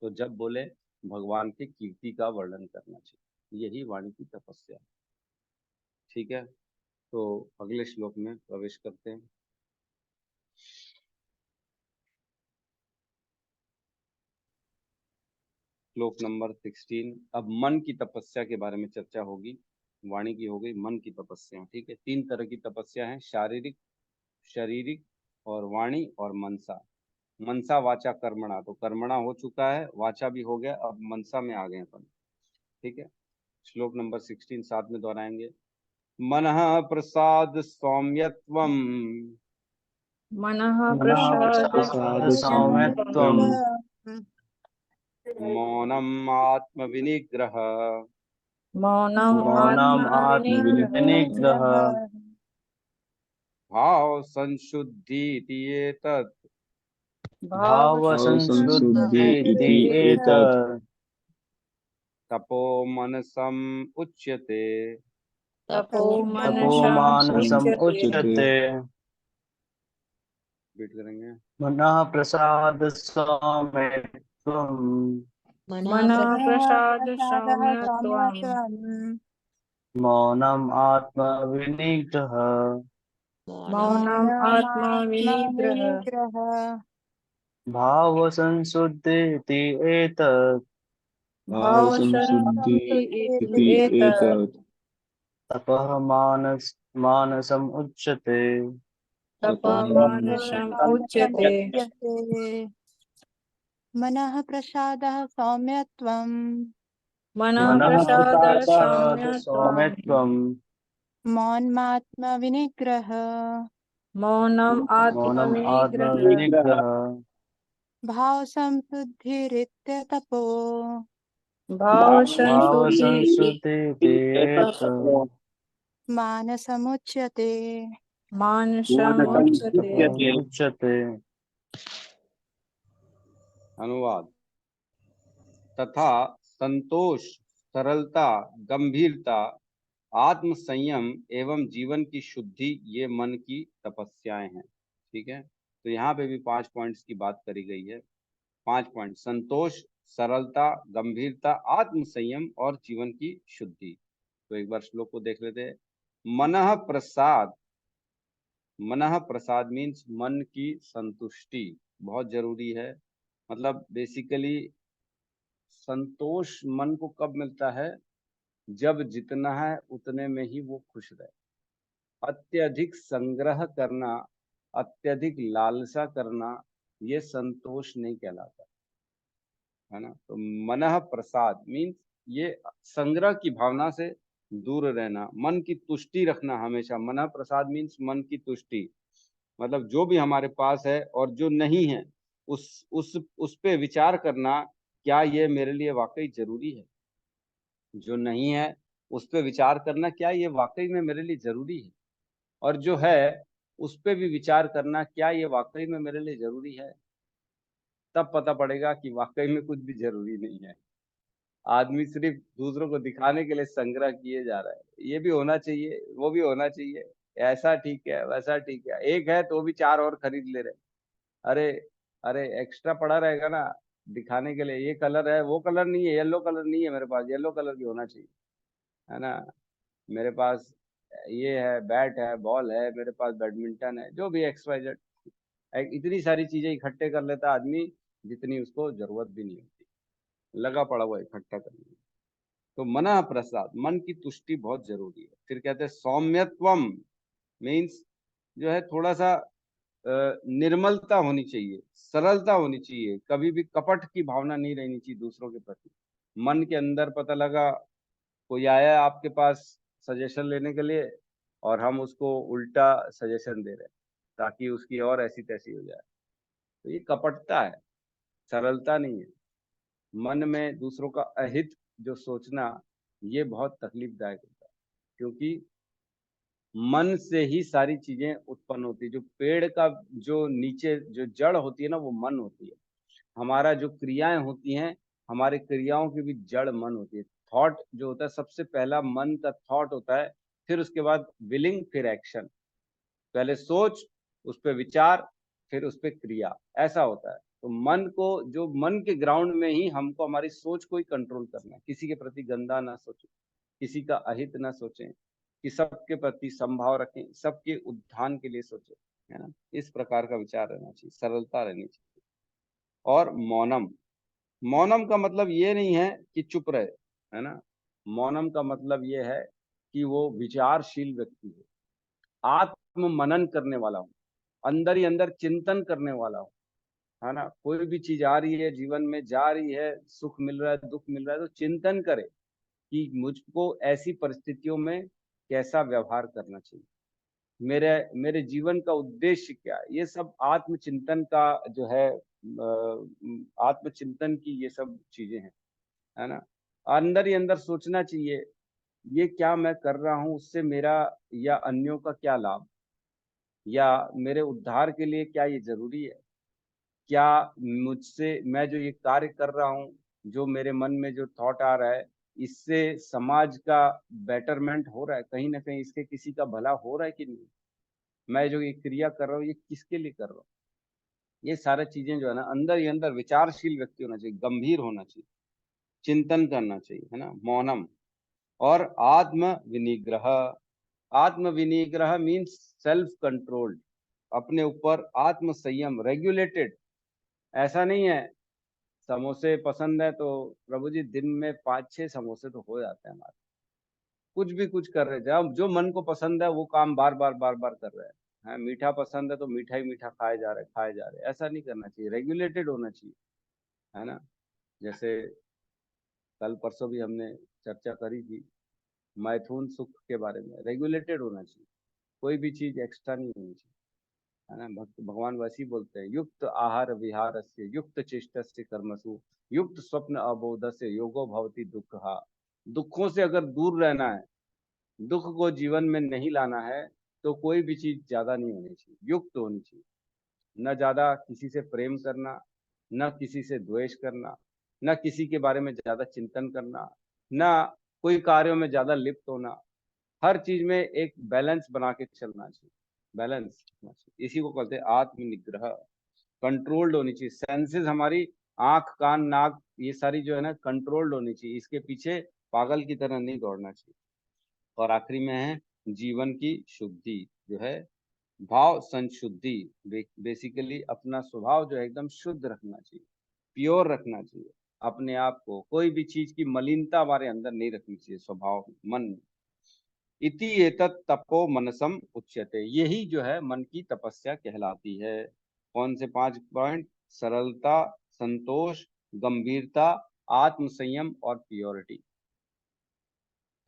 तो जब बोले भगवान की कीर्ति का वर्णन करना चाहिए, यही वाणी की तपस्या है। ठीक है, तो अगले श्लोक में प्रवेश करते हैं। श्लोक नंबर 16। अब मन की तपस्या के बारे में चर्चा होगी। वाणी की हो गई, मन की तपस्या। ठीक है, तीन तरह की तपस्या है, शारीरिक, शारीरिक और वाणी और मनसा। मनसा वाचा कर्मणा, तो कर्मणा हो चुका है, वाचा भी हो गया, अब मनसा में आ गए अपन। ठीक है, श्लोक नंबर 16 साथ में दोहराएंगे। मनः प्रसाद सौम्यत्वम, मनः मनः प्रसाद प्रसाद सौम्यत्वं सौम्यत्वं मौनम आत्म विनिग्रह, मौनम् मौनम् आत्मविनिग्रहः आत्मविनिग्रह भाव संशुद्धि ये तत्, भावसंशुद्धि इति भावसंशुद्धि एतत् एतत् तपो मनसम उच्यते। तपो मनसाम् तपोमानसम् उच्यते। उच्यते। बीट करेंगे। मनः प्रसाद सौम्यत्वं मनः प्रसाद सौम्यत्वम् मौनम् आत्मविनिग्रह मौनम् आत्मविनिग्रहः भावसंशुद्धि इति एतत् भावसंशुद्धि इति एतत् तपः मानसम् उच्यते। तपः मानसम् उच्यते। मनः प्रसादः सौम्यत्वम् मनः मनः प्रसादः प्रसाद सौम्यत्वम् सौम्यत्वम् मौनमात्मविनिग्रह मौनम् मौनम् आत्मविनिग्रहः आत्मविनिग्रह भावसंशुद्धिरित्यतपो भावसंशुद्धिः भावसंस्कृतिरेत मानसमुच्यते। मानसम् उच्यते। उच्यते। अनुवाद। तथा संतोष, सरलता, गंभीरता, आत्म संयम एवं जीवन की शुद्धि ये मन की तपस्याएं हैं। ठीक है, तो यहाँ पे भी 5 पॉइंट्स की बात करी गई है। 5 पॉइंट: संतोष, सरलता, गंभीरता, आत्म संयम और जीवन की शुद्धि। तो एक बार श्लोक को देख लेते हैं। मनः प्रसाद, मनः प्रसाद मीन्स मन की संतुष्टि बहुत जरूरी है। मतलब बेसिकली संतोष मन को कब मिलता है? जब जितना है उतने में ही वो खुश रहे। अत्यधिक संग्रह करना, अत्यधिक लालसा करना, ये संतोष नहीं कहलाता है ना। तो मनः प्रसाद मीन्स ये संग्रह की भावना से दूर रहना, मन की तुष्टि रखना हमेशा। मनः प्रसाद मीन्स मन की तुष्टि, मतलब जो भी हमारे पास है और जो नहीं है उस पे विचार करना, क्या ये मेरे लिए वाकई जरूरी है। जो नहीं है उस पे विचार करना, क्या ये वाकई में मेरे लिए जरूरी है। और जो है उस पे भी विचार करना, क्या ये वाकई में मेरे लिए जरूरी है। तब पता पड़ेगा कि वाकई में कुछ भी जरूरी नहीं है। आदमी सिर्फ दूसरों को दिखाने के लिए संग्रह किए जा रहा है। ये भी होना चाहिए, वो भी होना चाहिए, ऐसा ठीक है, वैसा ठीक है। एक है तो भी 4 और खरीद ले रहे। अरे अरे, एक्स्ट्रा पड़ा रहेगा ना दिखाने के लिए। ये कलर है, वो कलर नहीं है, येलो कलर नहीं है मेरे पास, येलो कलर की होना चाहिए, है ना। मेरे पास ये है, बैट है, बॉल है, मेरे पास बैडमिंटन है, जो भी XYZ। इतनी सारी चीजें इकट्ठे कर लेता आदमी जितनी उसको जरूरत भी नहीं होती, लगा पड़ा हुआ इकट्ठा करने में। तो मन प्रसाद, मन की तुष्टि बहुत जरूरी है। फिर कहते हैं सौम्यत्वम मीन्स जो है थोड़ा सा निर्मलता होनी चाहिए, सरलता होनी चाहिए, कभी भी कपट की भावना नहीं रहनी चाहिए दूसरों के प्रति। मन के अंदर पता लगा कोई आया आपके पास सजेशन लेने के लिए और हम उसको उल्टा सजेशन दे रहे हैं ताकि उसकी और ऐसी तैसी हो जाए, तो ये कपटता है, सरलता नहीं है। मन में दूसरों का अहित जो सोचना, ये बहुत तकलीफदायक होता है, क्योंकि मन से ही सारी चीजें उत्पन्न होती है। जो पेड़ का जो नीचे जो जड़ होती है ना, वो मन होती है। हमारा जो क्रियाएं होती हैं, हमारी क्रियाओं की भी जड़ मन होती है। थॉट जो होता है, सबसे पहला मन का थॉट होता है, फिर उसके बाद विलिंग, फिर एक्शन। पहले सोच, उस पर विचार, फिर उस पर क्रिया, ऐसा होता है। तो मन को, जो मन के ग्राउंड में ही हमको हमारी सोच को ही कंट्रोल करना है। किसी के प्रति गंदा ना सोचें, किसी का अहित ना सोचें, कि सबके प्रति संभाव रखें, सबके उत्थान के लिए सोचें, है ना। इस प्रकार का विचार रहना चाहिए, सरलता रहनी चाहिए। और मौनम, मौनम का मतलब ये नहीं है कि चुप रहे, है ना। मौनम का मतलब ये है कि वो विचारशील व्यक्ति है, आत्म मनन करने वाला हूँ, अंदर ही अंदर चिंतन करने वाला हूँ, है ना। कोई भी चीज आ रही है जीवन में, जा रही है, सुख मिल रहा है, दुख मिल रहा है, तो चिंतन करे कि मुझको ऐसी परिस्थितियों में कैसा व्यवहार करना चाहिए, मेरे मेरे जीवन का उद्देश्य क्या है। ये सब आत्मचिंतन का जो है, आत्मचिंतन की ये सब चीजें हैं, है ना। अंदर ही अंदर सोचना चाहिए, ये क्या मैं कर रहा हूँ, उससे मेरा या अन्यों का क्या लाभ, या मेरे उद्धार के लिए क्या ये जरूरी है। क्या मुझसे, मैं जो ये कार्य कर रहा हूँ, जो मेरे मन में जो थॉट आ रहा है, इससे समाज का बेटरमेंट हो रहा है, कहीं ना कहीं इसके किसी का भला हो रहा है कि नहीं। मैं जो ये क्रिया कर रहा हूँ, ये किसके लिए कर रहा हूँ। ये सारी चीजें जो है ना, अंदर ही अंदर विचारशील व्यक्ति होना चाहिए, गंभीर होना चाहिए, चिंतन करना चाहिए, है ना। मौनम। और आत्म विनिग्रह, आत्म विनिग्रह मीन्स सेल्फ कंट्रोल्ड, अपने ऊपर आत्म संयम, रेगुलेटेड। ऐसा नहीं है समोसे पसंद है तो प्रभु जी दिन में 5-6 समोसे तो हो जाते हैं हमारे। कुछ भी कुछ कर रहे थे, अब जो मन को पसंद है वो काम बार बार बार बार कर रहे हैं। मीठा पसंद है तो मीठा ही मीठा खाए जा रहे खाए जा रहे। ऐसा नहीं करना चाहिए, रेगुलेटेड होना चाहिए, है ना। जैसे कल परसों भी हमने चर्चा करी थी मैथुन सुख के बारे में। रेगुलेटेड होना चाहिए, कोई भी चीज एक्स्ट्रा नहीं होनी चाहिए, है ना। भक्त भगवान वैसी बोलते हैं, युक्त आहार विहार से युक्त चेष्ट से कर्मसु युक्त स्वप्न अबोध से योगो भवति दुख। दुखों से अगर दूर रहना है, दुख को जीवन में नहीं लाना है, तो कोई भी चीज ज्यादा नहीं होनी चाहिए, युक्त होनी चाहिए। न ज्यादा किसी से प्रेम करना, न किसी से द्वेष करना, न किसी के बारे में ज्यादा चिंतन करना, न कोई कार्यों में ज्यादा लिप्त होना। हर चीज में एक बैलेंस बना के चलना चाहिए, बैलेंस होना चाहिए। इसी को कहते हैं आत्मनिग्रह। कंट्रोल्ड होनी चाहिए सेंसेस हमारी, आंख कान नाक ये सारी जो है ना कंट्रोल्ड होनी चाहिए। इसके पीछे पागल की तरह नहीं दौड़ना चाहिए। और आखिरी में है जीवन की शुद्धि, जो है भाव संशुद्धि। बेसिकली अपना स्वभाव जो है एकदम शुद्ध रखना चाहिए, प्योर रखना चाहिए अपने आप को। कोई भी चीज की मलिनता हमारे अंदर नहीं रखनी चाहिए स्वभाव मन में। इति एतत् तपो मनसम उच्यते, यही जो है मन की तपस्या कहलाती है। कौन से 5 पॉइंट? सरलता, संतोष, गंभीरता, आत्म संयम और प्योरिटी।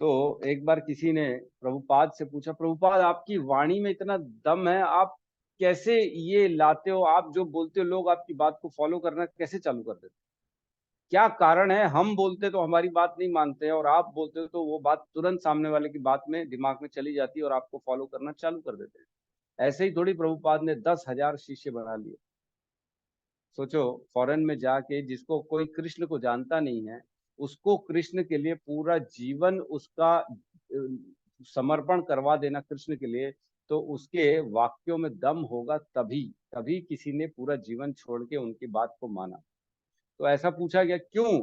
तो एक बार किसी ने प्रभुपाद से पूछा, प्रभुपाद आपकी वाणी में इतना दम है, आप कैसे ये लाते हो? आप जो बोलते हो लोग आपकी बात को फॉलो करना कैसे चालू कर देते? क्या कारण है? हम बोलते तो हमारी बात नहीं मानते, और आप बोलते हो तो वो बात तुरंत सामने वाले की बात में दिमाग में चली जाती है और आपको फॉलो करना चालू कर देते हैं। ऐसे ही थोड़ी प्रभुपाद ने 10,000 शिष्य बना लिए। सोचो, फॉरेन में जाके जिसको कोई कृष्ण को जानता नहीं है, उसको कृष्ण के लिए पूरा जीवन उसका समर्पण करवा देना कृष्ण के लिए, तो उसके वाक्यों में दम होगा, तभी तभी किसी ने पूरा जीवन छोड़ के उनकी बात को माना। तो ऐसा पूछा गया क्यों?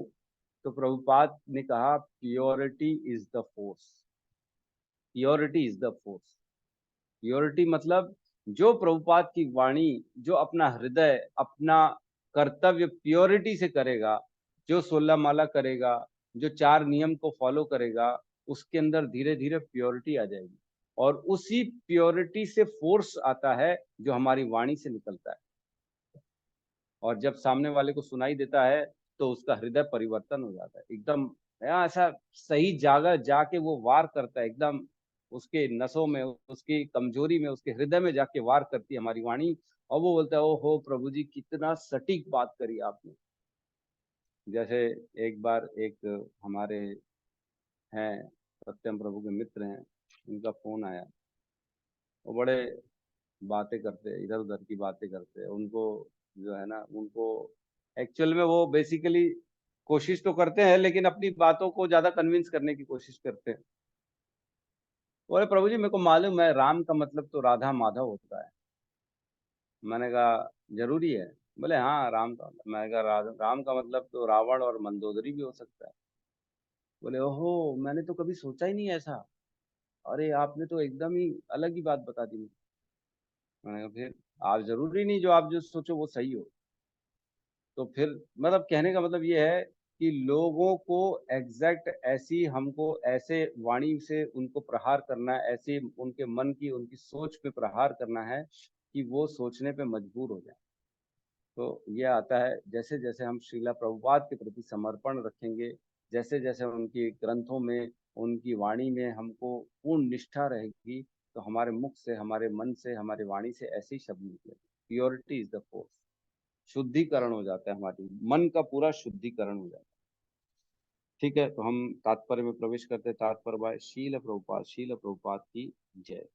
तो प्रभुपाद ने कहा, purity is the force. Purity is the force. Purity मतलब जो प्रभुपाद की वाणी, जो अपना हृदय, अपना कर्तव्य प्योरिटी से करेगा, जो 16 माला करेगा, जो 4 नियम को फॉलो करेगा, उसके अंदर धीरे धीरे प्योरिटी आ जाएगी। और उसी प्योरिटी से फोर्स आता है जो हमारी वाणी से निकलता है। और जब सामने वाले को सुनाई देता है तो उसका हृदय परिवर्तन हो जाता है एकदम। ऐसा सही जगह जाके वो वार करता है एकदम, उसके नसों में, उसकी कमजोरी में, उसके हृदय में जाके वार करती है हमारी वाणी। और वो बोलता है, ओ हो प्रभु जी, कितना सटीक बात करी आपने। जैसे एक बार एक हमारे हैं, सत्यम प्रभु के मित्र हैं, उनका फोन आया। वो बड़े बातें करते, इधर उधर की बातें करते। उनको जो है ना, उनको एक्चुअल में वो बेसिकली कोशिश तो करते हैं, लेकिन अपनी बातों को ज्यादा कन्विंस करने की कोशिश करते हैं। बोले, प्रभु जी मेरे को मालूम है राम का मतलब तो राधा माधव होता है। मैंने कहा जरूरी है? बोले हाँ, राम का मतलब। मैंने कहा राम का मतलब तो रावण और मंदोदरी भी हो सकता है। बोले ओहो, मैंने तो कभी सोचा ही नहीं ऐसा। अरे आपने तो एकदम ही अलग ही बात बता दी। मैंने कहा फिर आप जरूरी नहीं जो आप जो सोचो वो सही हो। तो फिर मतलब कहने का मतलब ये है कि लोगों को एग्जैक्ट ऐसी, हमको ऐसे वाणी से उनको प्रहार करना है, ऐसे उनके मन की, उनकी सोच पे प्रहार करना है कि वो सोचने पे मजबूर हो जाए। तो ये आता है जैसे जैसे हम श्रीला प्रभुपाद के प्रति समर्पण रखेंगे, जैसे जैसे उनकी ग्रंथों में, उनकी वाणी में हमको पूर्ण निष्ठा रहेगी, तो हमारे मुख से, हमारे मन से, हमारी वाणी से ऐसे ही शब्द निकलेंगे। Purity is the force. शुद्धिकरण हो जाता है, हमारी मन का पूरा शुद्धिकरण हो जाता है। ठीक है, तो हम तात्पर्य में प्रवेश करते हैं। तात्पर्य बाय शील प्रभुपाद। शील प्रभुपाद की जय।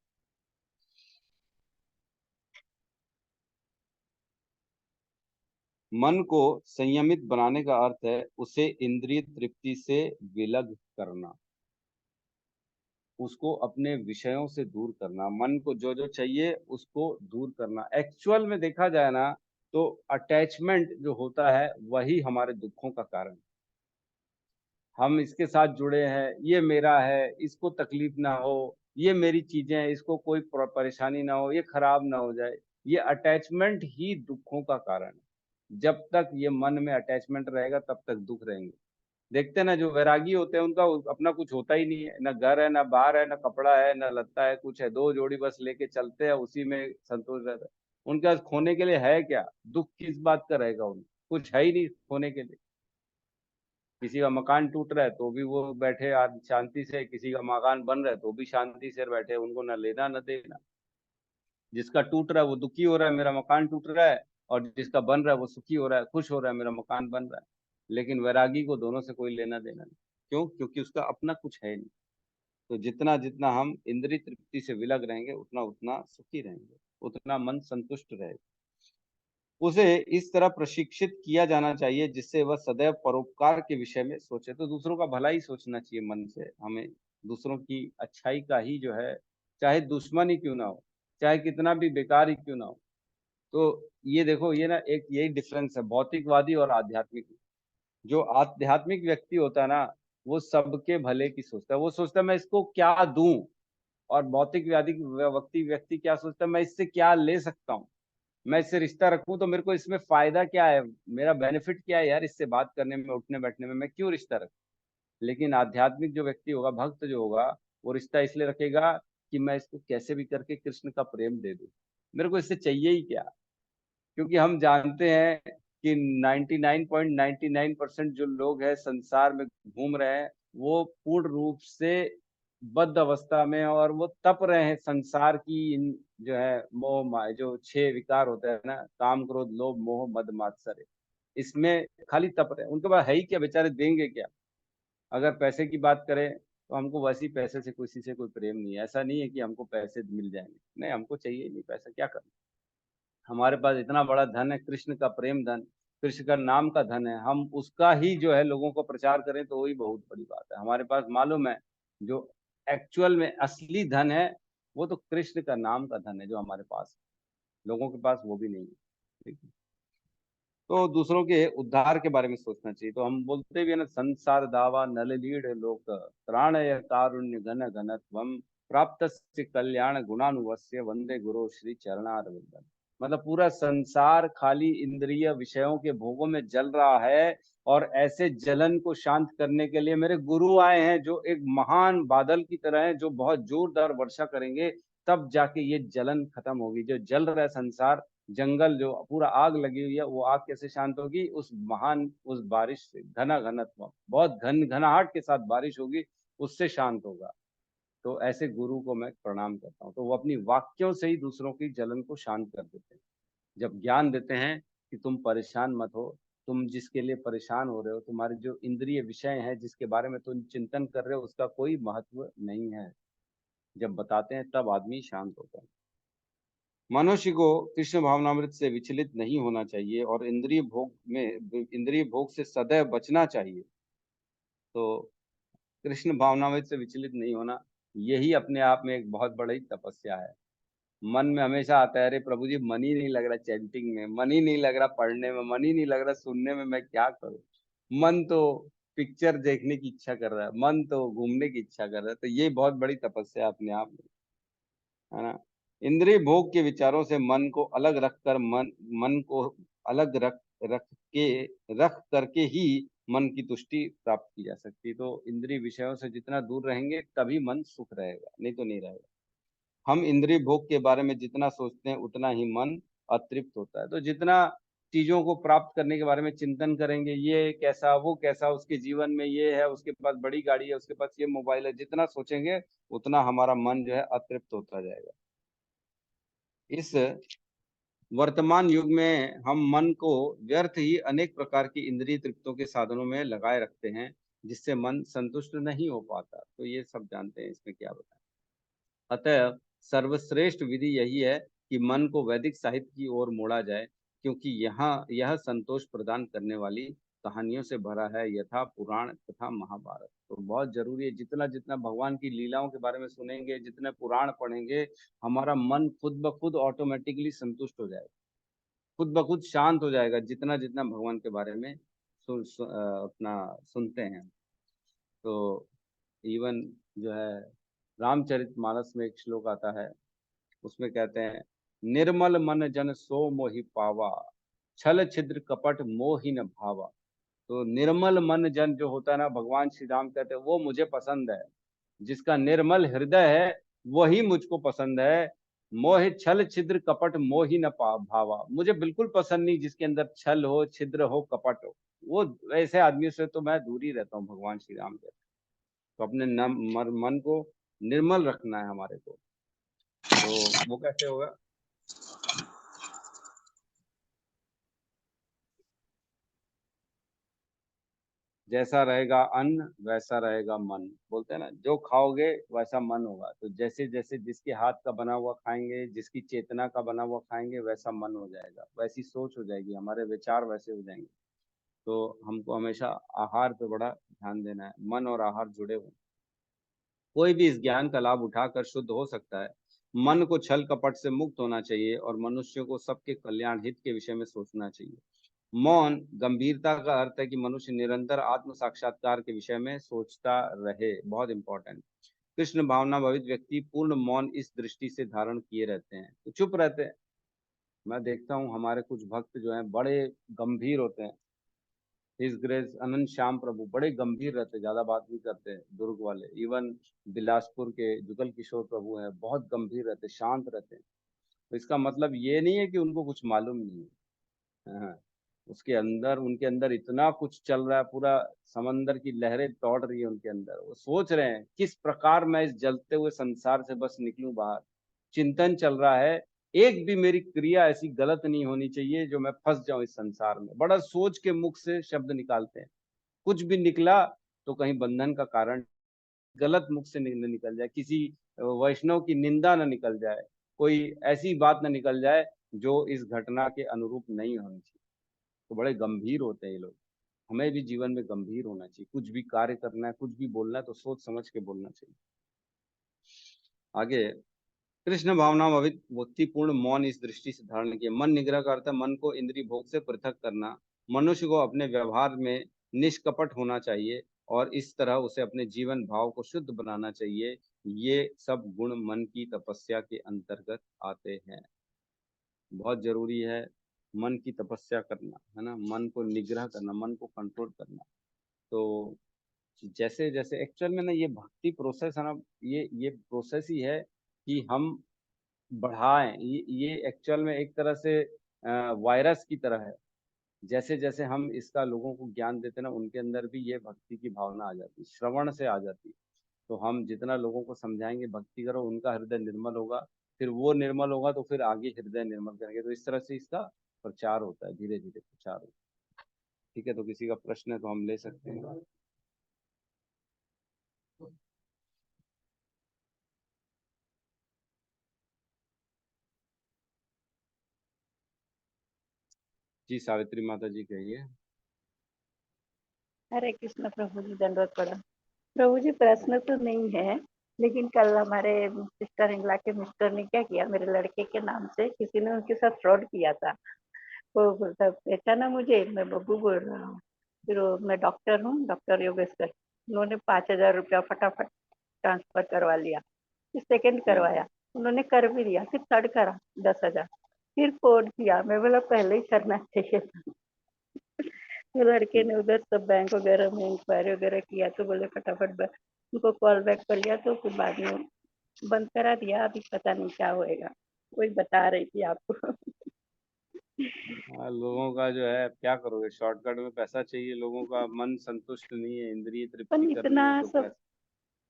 मन को संयमित बनाने का अर्थ है उसे इंद्रिय तृप्ति से विलग करना, उसको अपने विषयों से दूर करना, मन को जो जो चाहिए उसको दूर करना। एक्चुअल में देखा जाए ना, तो अटैचमेंट जो होता है वही हमारे दुखों का कारण। हम इसके साथ जुड़े हैं, ये मेरा है, इसको तकलीफ ना हो, ये मेरी चीजें हैं, इसको कोई परेशानी ना हो, ये खराब ना हो जाए। ये अटैचमेंट ही दुखों का कारण है। जब तक ये मन में अटैचमेंट रहेगा तब तक दुख रहेंगे। देखते हैं ना, जो वैरागी होते हैं उनका अपना कुछ होता ही नहीं है, ना घर है, ना बाहर है, ना कपड़ा है, ना लत्ता है, कुछ है, दो जोड़ी बस लेके चलते हैं, उसी में संतोष रहता है। उनके पास खोने के लिए है क्या? दुख किस बात का रहेगा उन्हें? कुछ है ही नहीं खोने के लिए। किसी का मकान टूट रहा है तो भी वो बैठे आज शांति से, किसी का मकान बन रहा है तो भी शांति से बैठे, उनको न लेना न देना। जिसका टूट रहा है वो दुखी हो रहा है, मेरा मकान टूट रहा है, और जिसका बन रहा है वो सुखी हो रहा है, खुश हो रहा है, मेरा मकान बन रहा है। लेकिन वैरागी को दोनों से कोई लेना देना नहीं। क्यों? क्योंकि उसका अपना कुछ है नहीं। तो जितना जितना हम इंद्रिय तृप्ति से विलग रहेंगे उतना उतना सुखी रहेंगे, उतना मन संतुष्ट रहेगा। उसे इस तरह प्रशिक्षित किया जाना चाहिए जिससे वह सदैव परोपकार के विषय में सोचे। तो दूसरों का भला ही सोचना चाहिए मन से हमें, दूसरों की अच्छाई का ही जो है, चाहे दुश्मन ही क्यों ना हो, चाहे कितना भी बेकार ही क्यों ना हो। तो ये देखो, ये ना एक यही डिफरेंस है भौतिकवादी और आध्यात्मिक। जो आध्यात्मिक व्यक्ति होता है ना, वो सबके भले की सोचता है, वो सोचता है मैं इसको क्या दूं। और भौतिकवादी व्यक्ति व्यक्ति क्या सोचता है, मैं इससे क्या ले सकता हूँ, मैं इससे रिश्ता रखूं तो मेरे को इसमें फायदा क्या है, मेरा बेनिफिट क्या है यार, इससे बात करने में, उठने बैठने में, मैं क्यों रिश्ता रखूं। लेकिन आध्यात्मिक जो व्यक्ति होगा, भक्त जो होगा, वो रिश्ता इसलिए रखेगा कि मैं इसको कैसे भी करके कृष्ण का प्रेम दे दूं, मेरे को इससे चाहिए ही क्या। क्योंकि हम जानते हैं कि 99.99% जो लोग हैं संसार में घूम रहे हैं, वो पूर्ण रूप से बद्ध अवस्था में, और वो तप रहे हैं संसार की इन जो है मोह माया, जो 6 विकार होते हैं ना, काम क्रोध लोभ मोह मद मात्सर्य, इसमें खाली तप रहे हैं। उनके पास है ही क्या, बेचारे देंगे क्या? अगर पैसे की बात करें तो हमको वैसे ही पैसे से किसी से कोई प्रेम नहीं है। ऐसा नहीं है कि हमको पैसे मिल जाएंगे, नहीं, हमको चाहिए ही नहीं पैसा, क्या करना। हमारे पास इतना बड़ा धन है, कृष्ण का प्रेम धन, कृष्ण का नाम का धन है, हम उसका ही जो है लोगों को प्रचार करें तो वही बहुत बड़ी बात है। हमारे पास मालूम है जो एक्चुअल में असली धन है, वो तो कृष्ण का नाम का धन है जो हमारे पास है। लोगों के पास वो भी नहीं है। ठीक है? तो दूसरों के उद्धार के बारे में सोचना चाहिए। तो हम बोलते भी है ना, संसार दावा नल लीढ़ लोक, त्राणय कारुण्य घन घनत्वम, प्राप्त कल्याण गुणानुवस्य, वंदे गुरु श्री चरणारविंदम। मतलब पूरा संसार खाली इंद्रिय विषयों के भोगों में जल रहा है, और ऐसे जलन को शांत करने के लिए मेरे गुरु आए हैं, जो एक महान बादल की तरह है, जो बहुत जोरदार वर्षा करेंगे, तब जाके ये जलन खत्म होगी। जो जल रहा है संसार, जंगल जो पूरा आग लगी हुई है, वो आग कैसे शांत होगी? उस महान उस बारिश से, घना घनत्व, बहुत घनाहट के साथ बारिश होगी, उससे शांत होगा। तो ऐसे गुरु को मैं प्रणाम करता हूँ। तो वो अपनी वाक्यों से ही दूसरों की जलन को शांत कर देते हैं। जब ज्ञान देते हैं कि तुम परेशान मत हो, तुम जिसके लिए परेशान हो रहे हो, तुम्हारे जो इंद्रिय विषय हैं जिसके बारे में तुम चिंतन कर रहे हो, उसका कोई महत्व नहीं है, जब बताते हैं तब आदमी शांत होता है। मनुष्य को कृष्ण भावनामृत से विचलित नहीं होना चाहिए, और इंद्रिय भोग से सदैव बचना चाहिए। तो कृष्ण भावनामृत से विचलित नहीं होना, यही अपने आप में एक बहुत बड़ी तपस्या है। मन में हमेशा आता है, अरे प्रभु जी मन ही नहीं लग रहा चैंटिंग में, मन ही नहीं लग रहा पढ़ने में, मन ही नहीं लग रहा सुनने में, मैं क्या करूं। मन तो पिक्चर देखने की इच्छा कर रहा है, मन तो घूमने की इच्छा कर रहा है। तो ये बहुत बड़ी तपस्या है अपने आप में, है ना। इंद्रिय भोग के विचारों से मन को अलग रखकर मन को अलग रख के रख करके ही मन की तुष्टि प्राप्त की जा सकती है। तो इंद्रिय विषयों से जितना दूर रहेंगे तभी मन सुख रहेगा, नहीं तो नहीं रहेगा। हम इंद्रिय भोग के बारे में जितना सोचते हैं उतना ही मन अतृप्त होता है। तो जितना चीजों को प्राप्त करने के बारे में चिंतन करेंगे, ये कैसा वो कैसा, उसके जीवन में ये है, उसके पास बड़ी गाड़ी है, उसके पास ये मोबाइल है, जितना सोचेंगे उतना हमारा मन जो है अतृप्त होता जाएगा। इस वर्तमान युग में हम मन को व्यर्थ ही अनेक प्रकार की इंद्रिय तृप्तों के साधनों में लगाए रखते हैं, जिससे मन संतुष्ट नहीं हो पाता। तो ये सब जानते हैं, इसमें क्या बताएं। अतः सर्वश्रेष्ठ विधि यही है कि मन को वैदिक साहित्य की ओर मोड़ा जाए, क्योंकि यहाँ यह संतोष प्रदान करने वाली कहानियों से भरा है, यथा पुराण तथा महाभारत। तो बहुत जरूरी है, जितना जितना भगवान की लीलाओं के बारे में सुनेंगे, जितने पुराण पढ़ेंगे, हमारा मन खुद ब खुद ऑटोमेटिकली संतुष्ट हो जाएगा, खुद ब खुद शांत हो जाएगा, जितना जितना भगवान के बारे में अपना सुनते हैं। तो इवन जो है रामचरितमानस में एक श्लोक आता है, उसमें कहते हैं, निर्मल मन जन सो मोहि पावा, छल छिद्र कपट मोहि न भावा। तो निर्मल मन जन जो होता है ना, भगवान श्री राम कहते हैं वो मुझे पसंद है। जिसका निर्मल हृदय है वही मुझको पसंद है। मोह छल छिद्र कपट मोहि न भावा। मुझे बिल्कुल पसंद नहीं जिसके अंदर छल हो, छिद्र हो, कपट हो। वो ऐसे आदमी से तो मैं दूर ही रहता हूँ, भगवान श्री राम कहते हैं। तो अपने मन को निर्मल रखना है हमारे को। तो वो कैसे होगा? जैसा रहेगा अन्न वैसा रहेगा मन, बोलते हैं ना, जो खाओगे वैसा मन होगा। तो जैसे जैसे जिसके हाथ का बना हुआ खाएंगे, जिसकी चेतना का बना हुआ खाएंगे, वैसा मन हो जाएगा, वैसी सोच हो जाएगी, हमारे विचार वैसे हो जाएंगे। तो हमको हमेशा आहार पे बड़ा ध्यान देना है, मन और आहार जुड़े हुए। कोई भी इस ज्ञान का लाभ उठाकर शुद्ध हो सकता है। मन को छल कपट से मुक्त होना चाहिए और मनुष्य को सबके कल्याण हित के विषय में सोचना चाहिए। मौन गंभीरता का अर्थ है कि मनुष्य निरंतर आत्म साक्षात्कार के विषय में सोचता रहे। बहुत इंपॉर्टेंट। कृष्ण भावना भवित व्यक्ति पूर्ण मौन इस दृष्टि से धारण किए रहते हैं, तो चुप रहते हैं। मैं देखता हूँ हमारे कुछ भक्त जो हैं बड़े गंभीर होते हैं। हिज ग्रेस अनंत श्याम प्रभु बड़े गंभीर रहते, ज्यादा बात नहीं करते, दुर्ग वाले। इवन बिलासपुर के जुगल किशोर प्रभु हैं, बहुत गंभीर रहते, शांत रहते हैं। तो इसका मतलब ये नहीं है कि उनको कुछ मालूम नहीं है। हाँ, उसके अंदर, उनके अंदर इतना कुछ चल रहा है, पूरा समंदर की लहरें दौड़ रही है उनके अंदर। वो सोच रहे हैं किस प्रकार मैं इस जलते हुए संसार से बस निकलूं बाहर। चिंतन चल रहा है, एक भी मेरी क्रिया ऐसी गलत नहीं होनी चाहिए जो मैं फंस जाऊं इस संसार में। बड़ा सोच के मुख से शब्द निकालते हैं। कुछ भी निकला तो कहीं बंधन का कारण, गलत मुख से निकल जाए, किसी वैष्णव की निंदा न निकल जाए, कोई ऐसी बात न निकल जाए जो इस घटना के अनुरूप नहीं होनी चाहिए। तो बड़े गंभीर होते हैं ये लोग। हमें भी जीवन में गंभीर होना चाहिए। कुछ भी कार्य करना है, कुछ भी बोलना है तो सोच समझ के बोलना चाहिए। आगे, कृष्ण भावना भवित व्यक्ति पूर्ण मौन इस दृष्टि से धारण किया। मन निग्रह का अर्थ है मन को इंद्रिय भोग से पृथक करना। मनुष्य को अपने व्यवहार में निष्कपट होना चाहिए और इस तरह उसे अपने जीवन भाव को शुद्ध बनाना चाहिए। ये सब गुण मन की तपस्या के अंतर्गत आते हैं। बहुत जरूरी है मन की तपस्या करना, है ना, मन को निग्रह करना, मन को कंट्रोल करना। तो जैसे जैसे एक्चुअल में ना ये भक्ति प्रोसेस है ना, ये प्रोसेस ही है कि हम बढ़ाएं। ये एक्चुअल में एक तरह से वायरस की तरह है। जैसे जैसे हम इसका लोगों को ज्ञान देते हैं ना, उनके अंदर भी ये भक्ति की भावना आ जाती है, श्रवण से आ जाती है। तो हम जितना लोगों को समझाएंगे भक्ति करो, उनका हृदय निर्मल होगा, फिर वो निर्मल होगा तो फिर आगे हृदय निर्मल करेंगे। तो इस तरह से इसका प्रचार होता है, धीरे धीरे प्रचार होता है। ठीक है, तो किसी का प्रश्न है तो हम ले सकते हैं। जी सावित्री माता जी कहिए। हरे कृष्ण प्रभु जी, दंडवत प्रणाम। प्रभु जी, प्रश्न तो नहीं है, लेकिन कल हमारे सिस्टर इंगला के मिस्टर ने क्या किया, मेरे लड़के के नाम से किसी ने उनके साथ फ्रॉड किया था। वो बोलता पहचाना मुझे, मैं बब्बू बोल रहा हूँ। फिर मैं डॉक्टर हूँ, डॉक्टर योगेश्वर। उन्होंने 5,000 रुपया फटाफट ट्रांसफर करवा लिया। फिर सेकंड करवाया, उन्होंने कर भी दिया। फिर थर्ड करा 10,000। फिर फोर्थ किया, मैं बोला पहले ही करना चाहिए था। तो लड़के ने उधर सब बैंक वगैरह में इंक्वायरी वगैरह किया, तो बोले फटाफट उनको कॉल बैक कर लिया, तो फिर बाद में बंद करा दिया। अभी पता नहीं क्या होएगा, वही बता रही थी आपको। लोगों का जो है क्या करोगे, शॉर्टकट में पैसा चाहिए, लोगों का मन संतुष्ट नहीं है, इंद्रिय तृप्ति पर करनी है तो पैसा।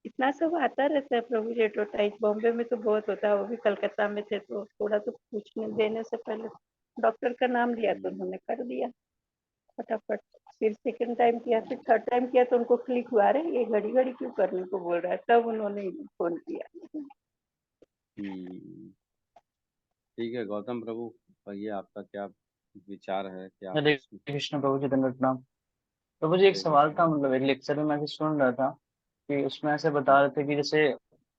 इतना सब आता रहता है प्रभु जी। एडवर्टाइज बॉम्बे में तो बहुत होता है, वो भी कलकत्ता में थे तो थोड़ा तो पूछने देने से पहले डॉक्टर का नाम लिया तो उन्होंने कर दिया फटाफट। फिर सेकंड टाइम किया, फिर थर्ड टाइम किया तो उनको क्लिक हुआ, रहे ये घड़ी घड़ी क्यों करने को बोल रहा है, तब उन्होंने फोन किया। ठीक है गौतम प्रभु, कहिए आपका क्या विचार है, क्या हरे प्रश्न? कृष्ण प्रभु जी, दंडवत प्रणाम। प्रभु जी, एक हरे सवाल था, कृष्ण। मतलब एक लेक्चर में मैं ऐसे सुन रहा था कि उसमें ऐसे बता रहे थे कि जैसे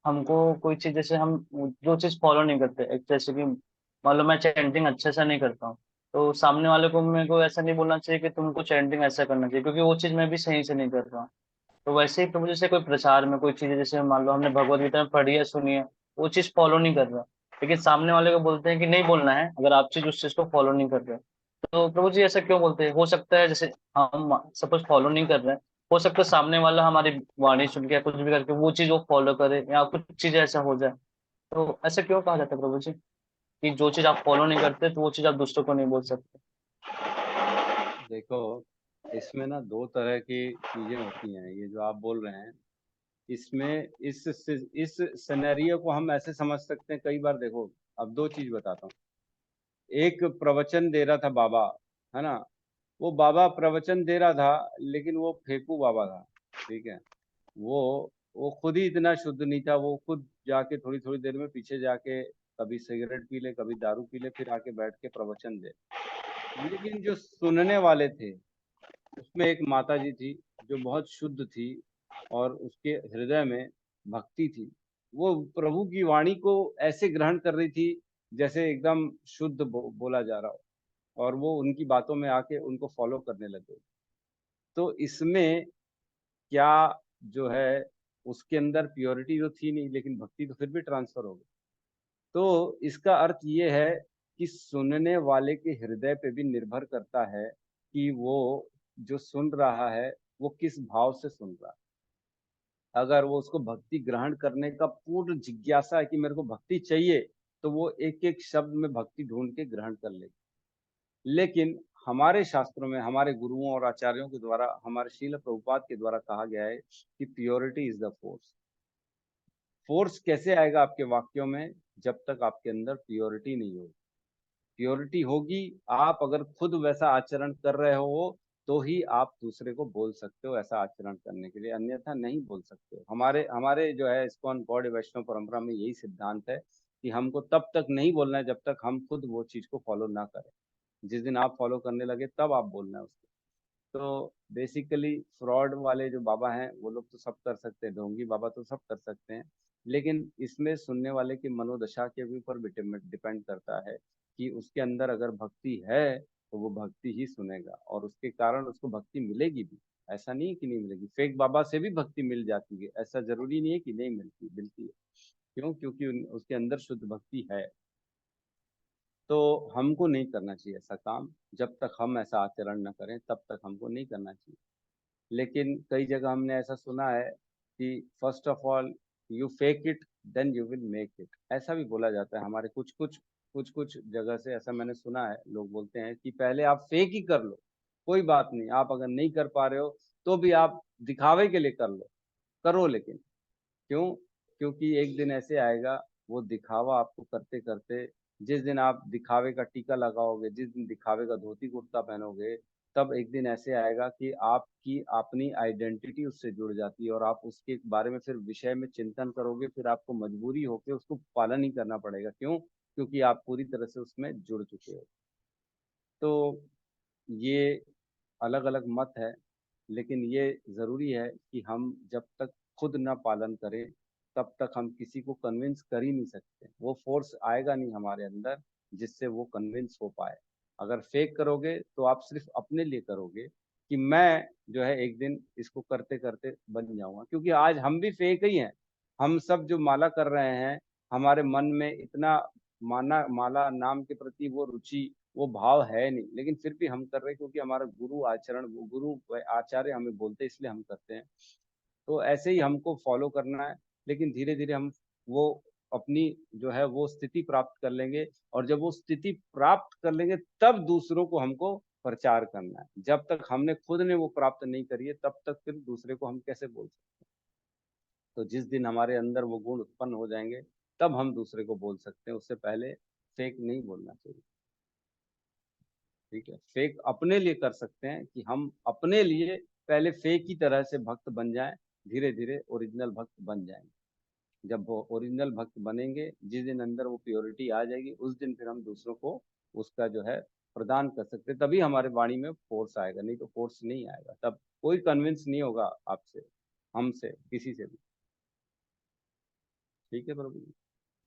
हमको कोई चीज, जैसे हम जो चीज फॉलो नहीं करते, एक जैसे कि मान लो मैं चैंटिंग अच्छे से नहीं करता हूँ, तो सामने वाले को मेरे को ऐसा नहीं बोलना चाहिए कि तुमको चैंटिंग ऐसा करना चाहिए, क्योंकि वो चीज मैं भी सही से नहीं कर रहा हूँ। तो वैसे ही प्रभु, जैसे कोई प्रचार में कोई चीज, जैसे मान लो हमने भगवत गीता में पढ़ी है, सुनी है, वो चीज फॉलो नहीं कर रहा, लेकिन सामने वाले को बोलते हैं कि नहीं बोलना है, अगर आप चीज उस चीज को फॉलो नहीं कर रहे, तो प्रभु जी ऐसा क्यों बोलते हैं? हो सकता है जैसे हम सपोज फॉलो नहीं कर रहे हैं, हो सकता है सामने वाला हमारी वाणी सुन के या कुछ भी करके वो चीज वो फॉलो करे, या कुछ चीज ऐसा हो जाए। तो ऐसा क्यों कहा जाता है प्रभु जी कि जो चीज आप फॉलो नहीं करते तो वो चीज आप दूसरों को नहीं बोल सकते? देखो, इसमें ना दो तरह की चीजें होती हैं। ये जो आप बोल रहे हैं, इसमें इस सिनेरियो को हम ऐसे समझ सकते हैं। कई बार देखो, अब दो चीज बताता हूँ। एक प्रवचन दे रहा था बाबा, है ना। वो बाबा प्रवचन दे रहा था, लेकिन वो फेंकू बाबा था। ठीक है। वो वो खुद ही इतना शुद्ध नहीं था। वो खुद जाके थोड़ी थोड़ी देर में पीछे जाके कभी सिगरेट पी ले, कभी दारू पी ले, फिर आके बैठ के प्रवचन दे। लेकिन जो सुनने वाले थे, उसमें एक माता जी थी जो बहुत शुद्ध थी, और उसके हृदय में भक्ति थी। वो प्रभु की वाणी को ऐसे ग्रहण कर रही थी जैसे एकदम शुद्ध बोला जा रहा हो, और वो उनकी बातों में आके उनको फॉलो करने लगे। तो इसमें क्या जो है, उसके अंदर प्योरिटी तो थी नहीं, लेकिन भक्ति तो फिर भी ट्रांसफर हो गई। तो इसका अर्थ ये है कि सुनने वाले के हृदय पे भी निर्भर करता है कि वो जो सुन रहा है वो किस भाव से सुन रहा है। अगर वो उसको भक्ति ग्रहण करने का पूर्ण जिज्ञासा है कि मेरे को भक्ति चाहिए, तो वो एक एक शब्द में भक्ति ढूंढ के ग्रहण कर लेगा। लेकिन हमारे शास्त्रों में, हमारे गुरुओं और आचार्यों के द्वारा, हमारे शील प्रभुपाद के द्वारा कहा गया है कि purity is the force. Force कैसे आएगा आपके वाक्यों में? जब तक आपके अंदर प्योरिटी नहीं होगी। प्योरिटी होगी, आप अगर खुद वैसा आचरण कर रहे हो तो ही आप दूसरे को बोल सकते हो ऐसा आचरण करने के लिए, अन्यथा नहीं बोल सकते हो। हमारे हमारे जो है इस्कॉन गौड़ वैष्णव परंपरा में यही सिद्धांत है कि हमको तब तक नहीं बोलना है जब तक हम खुद वो चीज को फॉलो ना करें। जिस दिन आप फॉलो करने लगे तब आप बोलना है उसको। तो बेसिकली फ्रॉड वाले जो बाबा हैं वो लोग तो सब कर सकते हैं, ढोंगी बाबा तो सब कर सकते हैं, लेकिन इसमें सुनने वाले की मनोदशा के भी ऊपर डिपेंड करता है कि उसके अंदर अगर भक्ति है तो वो भक्ति ही सुनेगा, और उसके कारण उसको भक्ति मिलेगी भी। ऐसा नहीं है कि नहीं मिलेगी। फेक बाबा से भी भक्ति मिल जाती है, ऐसा जरूरी नहीं है कि नहीं मिलती, मिलती है। क्यों? क्योंकि उसके अंदर शुद्ध भक्ति है। तो हमको नहीं करना चाहिए ऐसा काम। जब तक हम ऐसा आचरण न करें तब तक हमको नहीं करना चाहिए। लेकिन कई जगह हमने ऐसा सुना है कि first of all you fake it then you will make it, ऐसा भी बोला जाता है। हमारे कुछ जगह से ऐसा मैंने सुना है। लोग बोलते हैं कि पहले आप फेक ही कर लो, कोई बात नहीं, आप अगर नहीं कर पा रहे हो तो भी आप दिखावे के लिए कर लो, करो। लेकिन क्यों? क्योंकि एक दिन ऐसे आएगा, वो दिखावा आपको करते करते, जिस दिन आप दिखावे का टीका लगाओगे, जिस दिन दिखावे का धोती कुर्ता पहनोगे, तब एक दिन ऐसे आएगा कि आपकी अपनी आइडेंटिटी उससे जुड़ जाती है, और आप उसके बारे में फिर विषय में चिंतन करोगे, फिर आपको मजबूरी होकर उसको पालन ही करना पड़ेगा। क्यों? क्योंकि आप पूरी तरह से उसमें जुड़ चुके हो। तो ये अलग अलग मत है, लेकिन ये जरूरी है कि हम जब तक खुद ना पालन करें तब तक हम किसी को कन्विंस कर ही नहीं सकते। वो फोर्स आएगा नहीं हमारे अंदर जिससे वो कन्विंस हो पाए। अगर फेक करोगे तो आप सिर्फ अपने लिए करोगे कि मैं जो है एक दिन इसको करते करते बन जाऊंगा। क्योंकि आज हम भी फेक ही हैं। हम सब जो माला कर रहे हैं, हमारे मन में इतना माला नाम के प्रति वो रुचि, वो भाव है नहीं, लेकिन फिर भी हम कर रहे हैं क्योंकि हमारा गुरु आचरण, गुरु आचार्य हमें बोलते इसलिए हम करते हैं। तो ऐसे ही हमको फॉलो करना है। लेकिन धीरे धीरे हम वो अपनी जो है वो स्थिति प्राप्त कर लेंगे, और जब वो स्थिति प्राप्त कर लेंगे तब दूसरों को हमको प्रचार करना है। जब तक हमने खुद ने वो प्राप्त नहीं करी है तब तक फिर दूसरे को हम कैसे बोल सकते हैं? तो जिस दिन हमारे अंदर वो गुण उत्पन्न हो जाएंगे तब हम दूसरे को बोल सकते हैं। उससे पहले फेक नहीं बोलना चाहिए। ठीक है। फेक अपने लिए कर सकते हैं कि हम अपने लिए पहले फेक की तरह से भक्त बन जाएं, धीरे धीरे ओरिजिनल भक्त बन जाएंगे। जब वो ओरिजिनल भक्त बनेंगे, जिस दिन अंदर वो प्योरिटी आ जाएगी, उस दिन फिर हम दूसरों को उसका जो है प्रदान कर सकते हैं। तभी हमारे वाणी में फोर्स आएगा, नहीं तो फोर्स नहीं आएगा। तब कोई कन्विंस नहीं होगा आपसे, हमसे, किसी से भी। ठीक है प्रभु जी।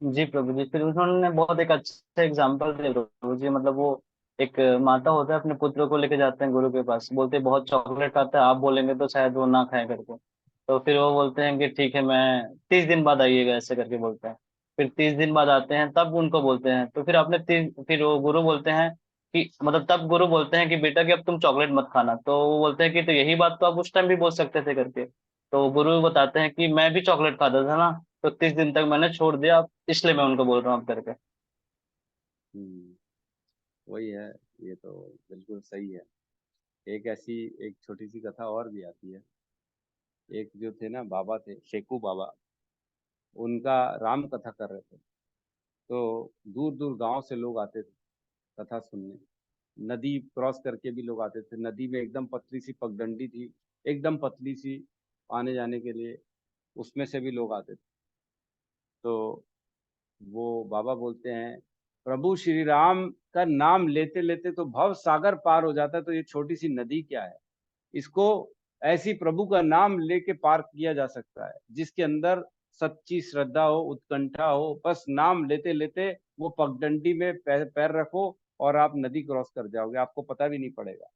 जी प्रभु जी, फिर उन्होंने बहुत एक अच्छा एग्जाम्पल दिया प्रभु जी। मतलब वो एक माता होता है, अपने पुत्र को लेके जाते हैं गुरु के पास, बोलते हैं बहुत चॉकलेट खाता है, आप बोलेंगे तो शायद वो ना खाए करके। तो फिर वो बोलते हैं कि ठीक है, मैं 30 दिन बाद आइएगा, ऐसे करके बोलते हैं। फिर 30 दिन बाद आते हैं, तब उनको बोलते हैं। तो फिर आपने फिर वो गुरु बोलते हैं कि मतलब तब गुरु बोलते हैं कि बेटा कि अब तुम चॉकलेट मत खाना, तो वो बोलते हैं कि तो यही बात तो आप उस टाइम भी बोल सकते थे करके। तो गुरु बताते हैं कि मैं भी चॉकलेट खाता था ना, तो 30 दिन तक मैंने छोड़ दिया, इसलिए मैं उनको बोल रहा हूँ अब करके। वही है। ये तो बिल्कुल सही है। एक ऐसी एक छोटी सी कथा और भी आती है। एक जो थे ना बाबा थे, शेकू बाबा, उनका राम कथा कर रहे थे। तो दूर दूर गांव से लोग आते थे कथा सुनने। नदी क्रॉस करके भी लोग आते थे। नदी में एकदम पतली सी पगडंडी थी, एकदम पतली सी, आने जाने के लिए, उसमें से भी लोग आते थे। तो वो बाबा बोलते हैं, प्रभु श्री राम का नाम लेते लेते तो भव सागर पार हो जाता है, तो ये छोटी सी नदी क्या है। इसको ऐसी प्रभु का नाम लेके पार किया जा सकता है जिसके अंदर सच्ची श्रद्धा हो, उत्कंठा हो। बस नाम लेते लेते वो पगडंडी में पैर रखो और आप नदी क्रॉस कर जाओगे, आपको पता भी नहीं पड़ेगा।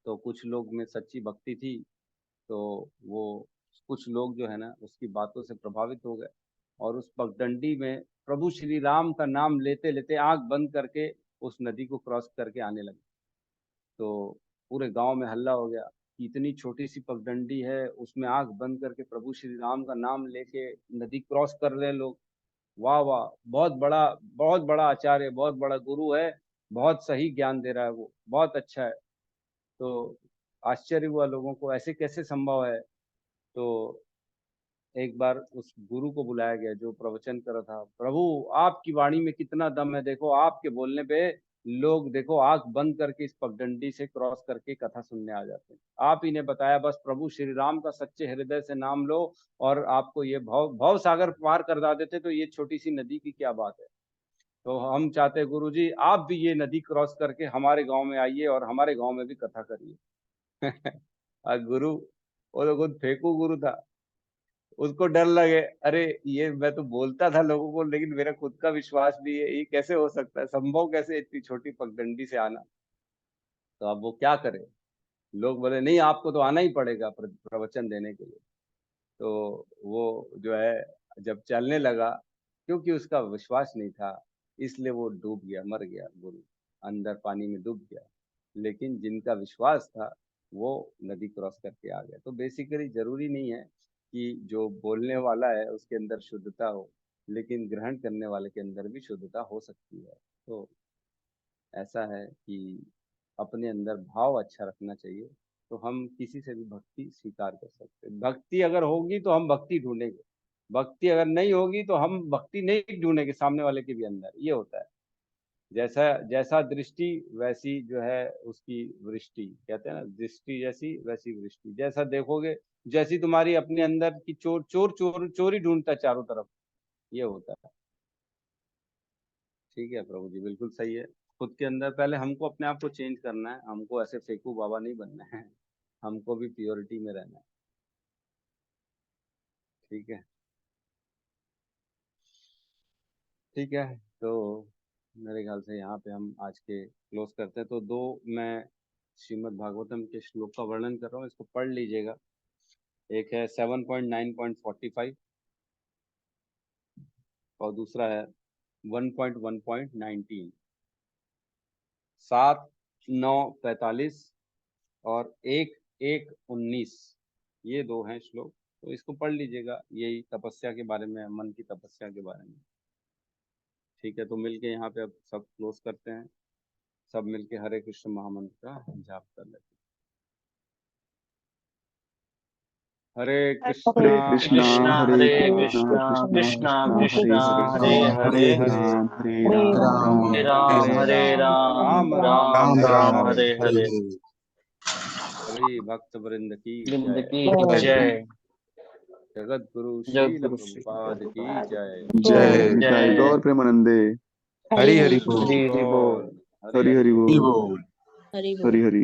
तो कुछ लोग में सच्ची भक्ति थी, तो वो कुछ लोग जो है ना उसकी बातों से प्रभावित हो गए और उस पगडंडी में प्रभु श्री राम का नाम लेते लेते आंख बंद करके उस नदी को क्रॉस करके आने लगे। तो पूरे गांव में हल्ला हो गया कि इतनी छोटी सी पगडंडी है, उसमें आंख बंद करके प्रभु श्री राम का नाम लेके नदी क्रॉस कर रहे हैं लोग। वाह वाह, बहुत बड़ा आचार्य, बहुत बड़ा गुरु है, बहुत सही ज्ञान दे रहा है, वो बहुत अच्छा है। तो आश्चर्य हुआ लोगों को, ऐसे कैसे संभव है। तो एक बार उस गुरु को बुलाया गया जो प्रवचन कर रहा था। प्रभु, आपकी वाणी में कितना दम है, देखो आपके बोलने पे लोग देखो आंख बंद करके इस पगडंडी से क्रॉस करके कथा सुनने आ जाते हैं। आप ही ने बताया, बस प्रभु श्री राम का सच्चे हृदय से नाम लो और आपको ये भव सागर पार करवा देते, तो ये छोटी सी नदी की क्या बात है। तो हम चाहते हैं गुरु जी आप भी ये नदी क्रॉस करके हमारे गांव में आइए और हमारे गांव में भी कथा करिए। और गुरु, वो तो खुद फेंकू गुरु था, उसको डर लगे, अरे ये मैं तो बोलता था लोगों को लेकिन मेरा खुद का विश्वास भी है, ये कैसे हो सकता है, संभव कैसे इतनी छोटी पगडंडी से आना। तो अब वो क्या करे। लोग बोले नहीं आपको तो आना ही पड़ेगा प्रवचन देने के लिए। तो वो जो है जब चलने लगा, क्योंकि उसका विश्वास नहीं था इसलिए वो डूब गया, मर गया गुरु, अंदर पानी में डूब गया। लेकिन जिनका विश्वास था वो नदी क्रॉस करके आ गए। तो बेसिकली जरूरी नहीं है कि जो बोलने वाला है उसके अंदर शुद्धता हो, लेकिन ग्रहण करने वाले के अंदर भी शुद्धता हो सकती है। तो ऐसा है कि अपने अंदर भाव अच्छा रखना चाहिए, तो हम किसी से भी भक्ति स्वीकार कर सकते हैं। भक्ति अगर होगी तो हम भक्ति ढूंढेंगे, भक्ति अगर नहीं होगी तो हम भक्ति नहीं ढूंढेंगे सामने वाले के भी अंदर। ये होता है, जैसा जैसा दृष्टि वैसी जो है उसकी वृष्टि, कहते हैं ना, दृष्टि जैसी वैसी वृष्टि। जैसा देखोगे, जैसी तुम्हारी अपने अंदर की चोर चोर चोर चोरी ढूंढता है चारों तरफ, ये होता है। ठीक है प्रभु जी, बिल्कुल सही है। खुद के अंदर पहले हमको अपने आप को चेंज करना है, हमको ऐसे फेंकू बाबा नहीं बनना है, हमको भी प्योरिटी में रहना है। ठीक है, ठीक है। तो मेरे ख्याल से यहाँ पे हम आज के क्लोज करते हैं। तो दो मैं श्रीमद् भागवतम के श्लोक का वर्णन कर रहा हूँ, इसको पढ़ लीजिएगा। एक है 7.9.45 और दूसरा है 1.1.19। 7:9:45 और 1:1:19, ये दो हैं श्लोक। तो इसको पढ़ लीजिएगा, यही तपस्या के बारे में, मन की तपस्या के बारे में। ठीक है, तो मिलके यहाँ पे अब सब क्लोज करते हैं। सब मिलके हरे कृष्ण महामंत्र का जाप कर लेते हैं। हरे कृष्णा हरे कृष्णा कृष्णा हरे हरे कृष्णा कृष्णा कृष्णा कृष्णा कृष्णा कृष्णा हरे हरे हरे हरे हरे राम हरे राम राम राम राम हरे राम हरे। हरे हरे। सभी भक्त वृंद की जय। जिंदगी जय। जगत गुरु जय श्रील गुरु श्री प्रभुपाद की जय। जय निताई जय। गौर प्रेमानंदे। हरि हरि हरि हरि बोल। बोल, हरे हरि हरि हरि बोल। बोल। हरि बोल। हरि हरि।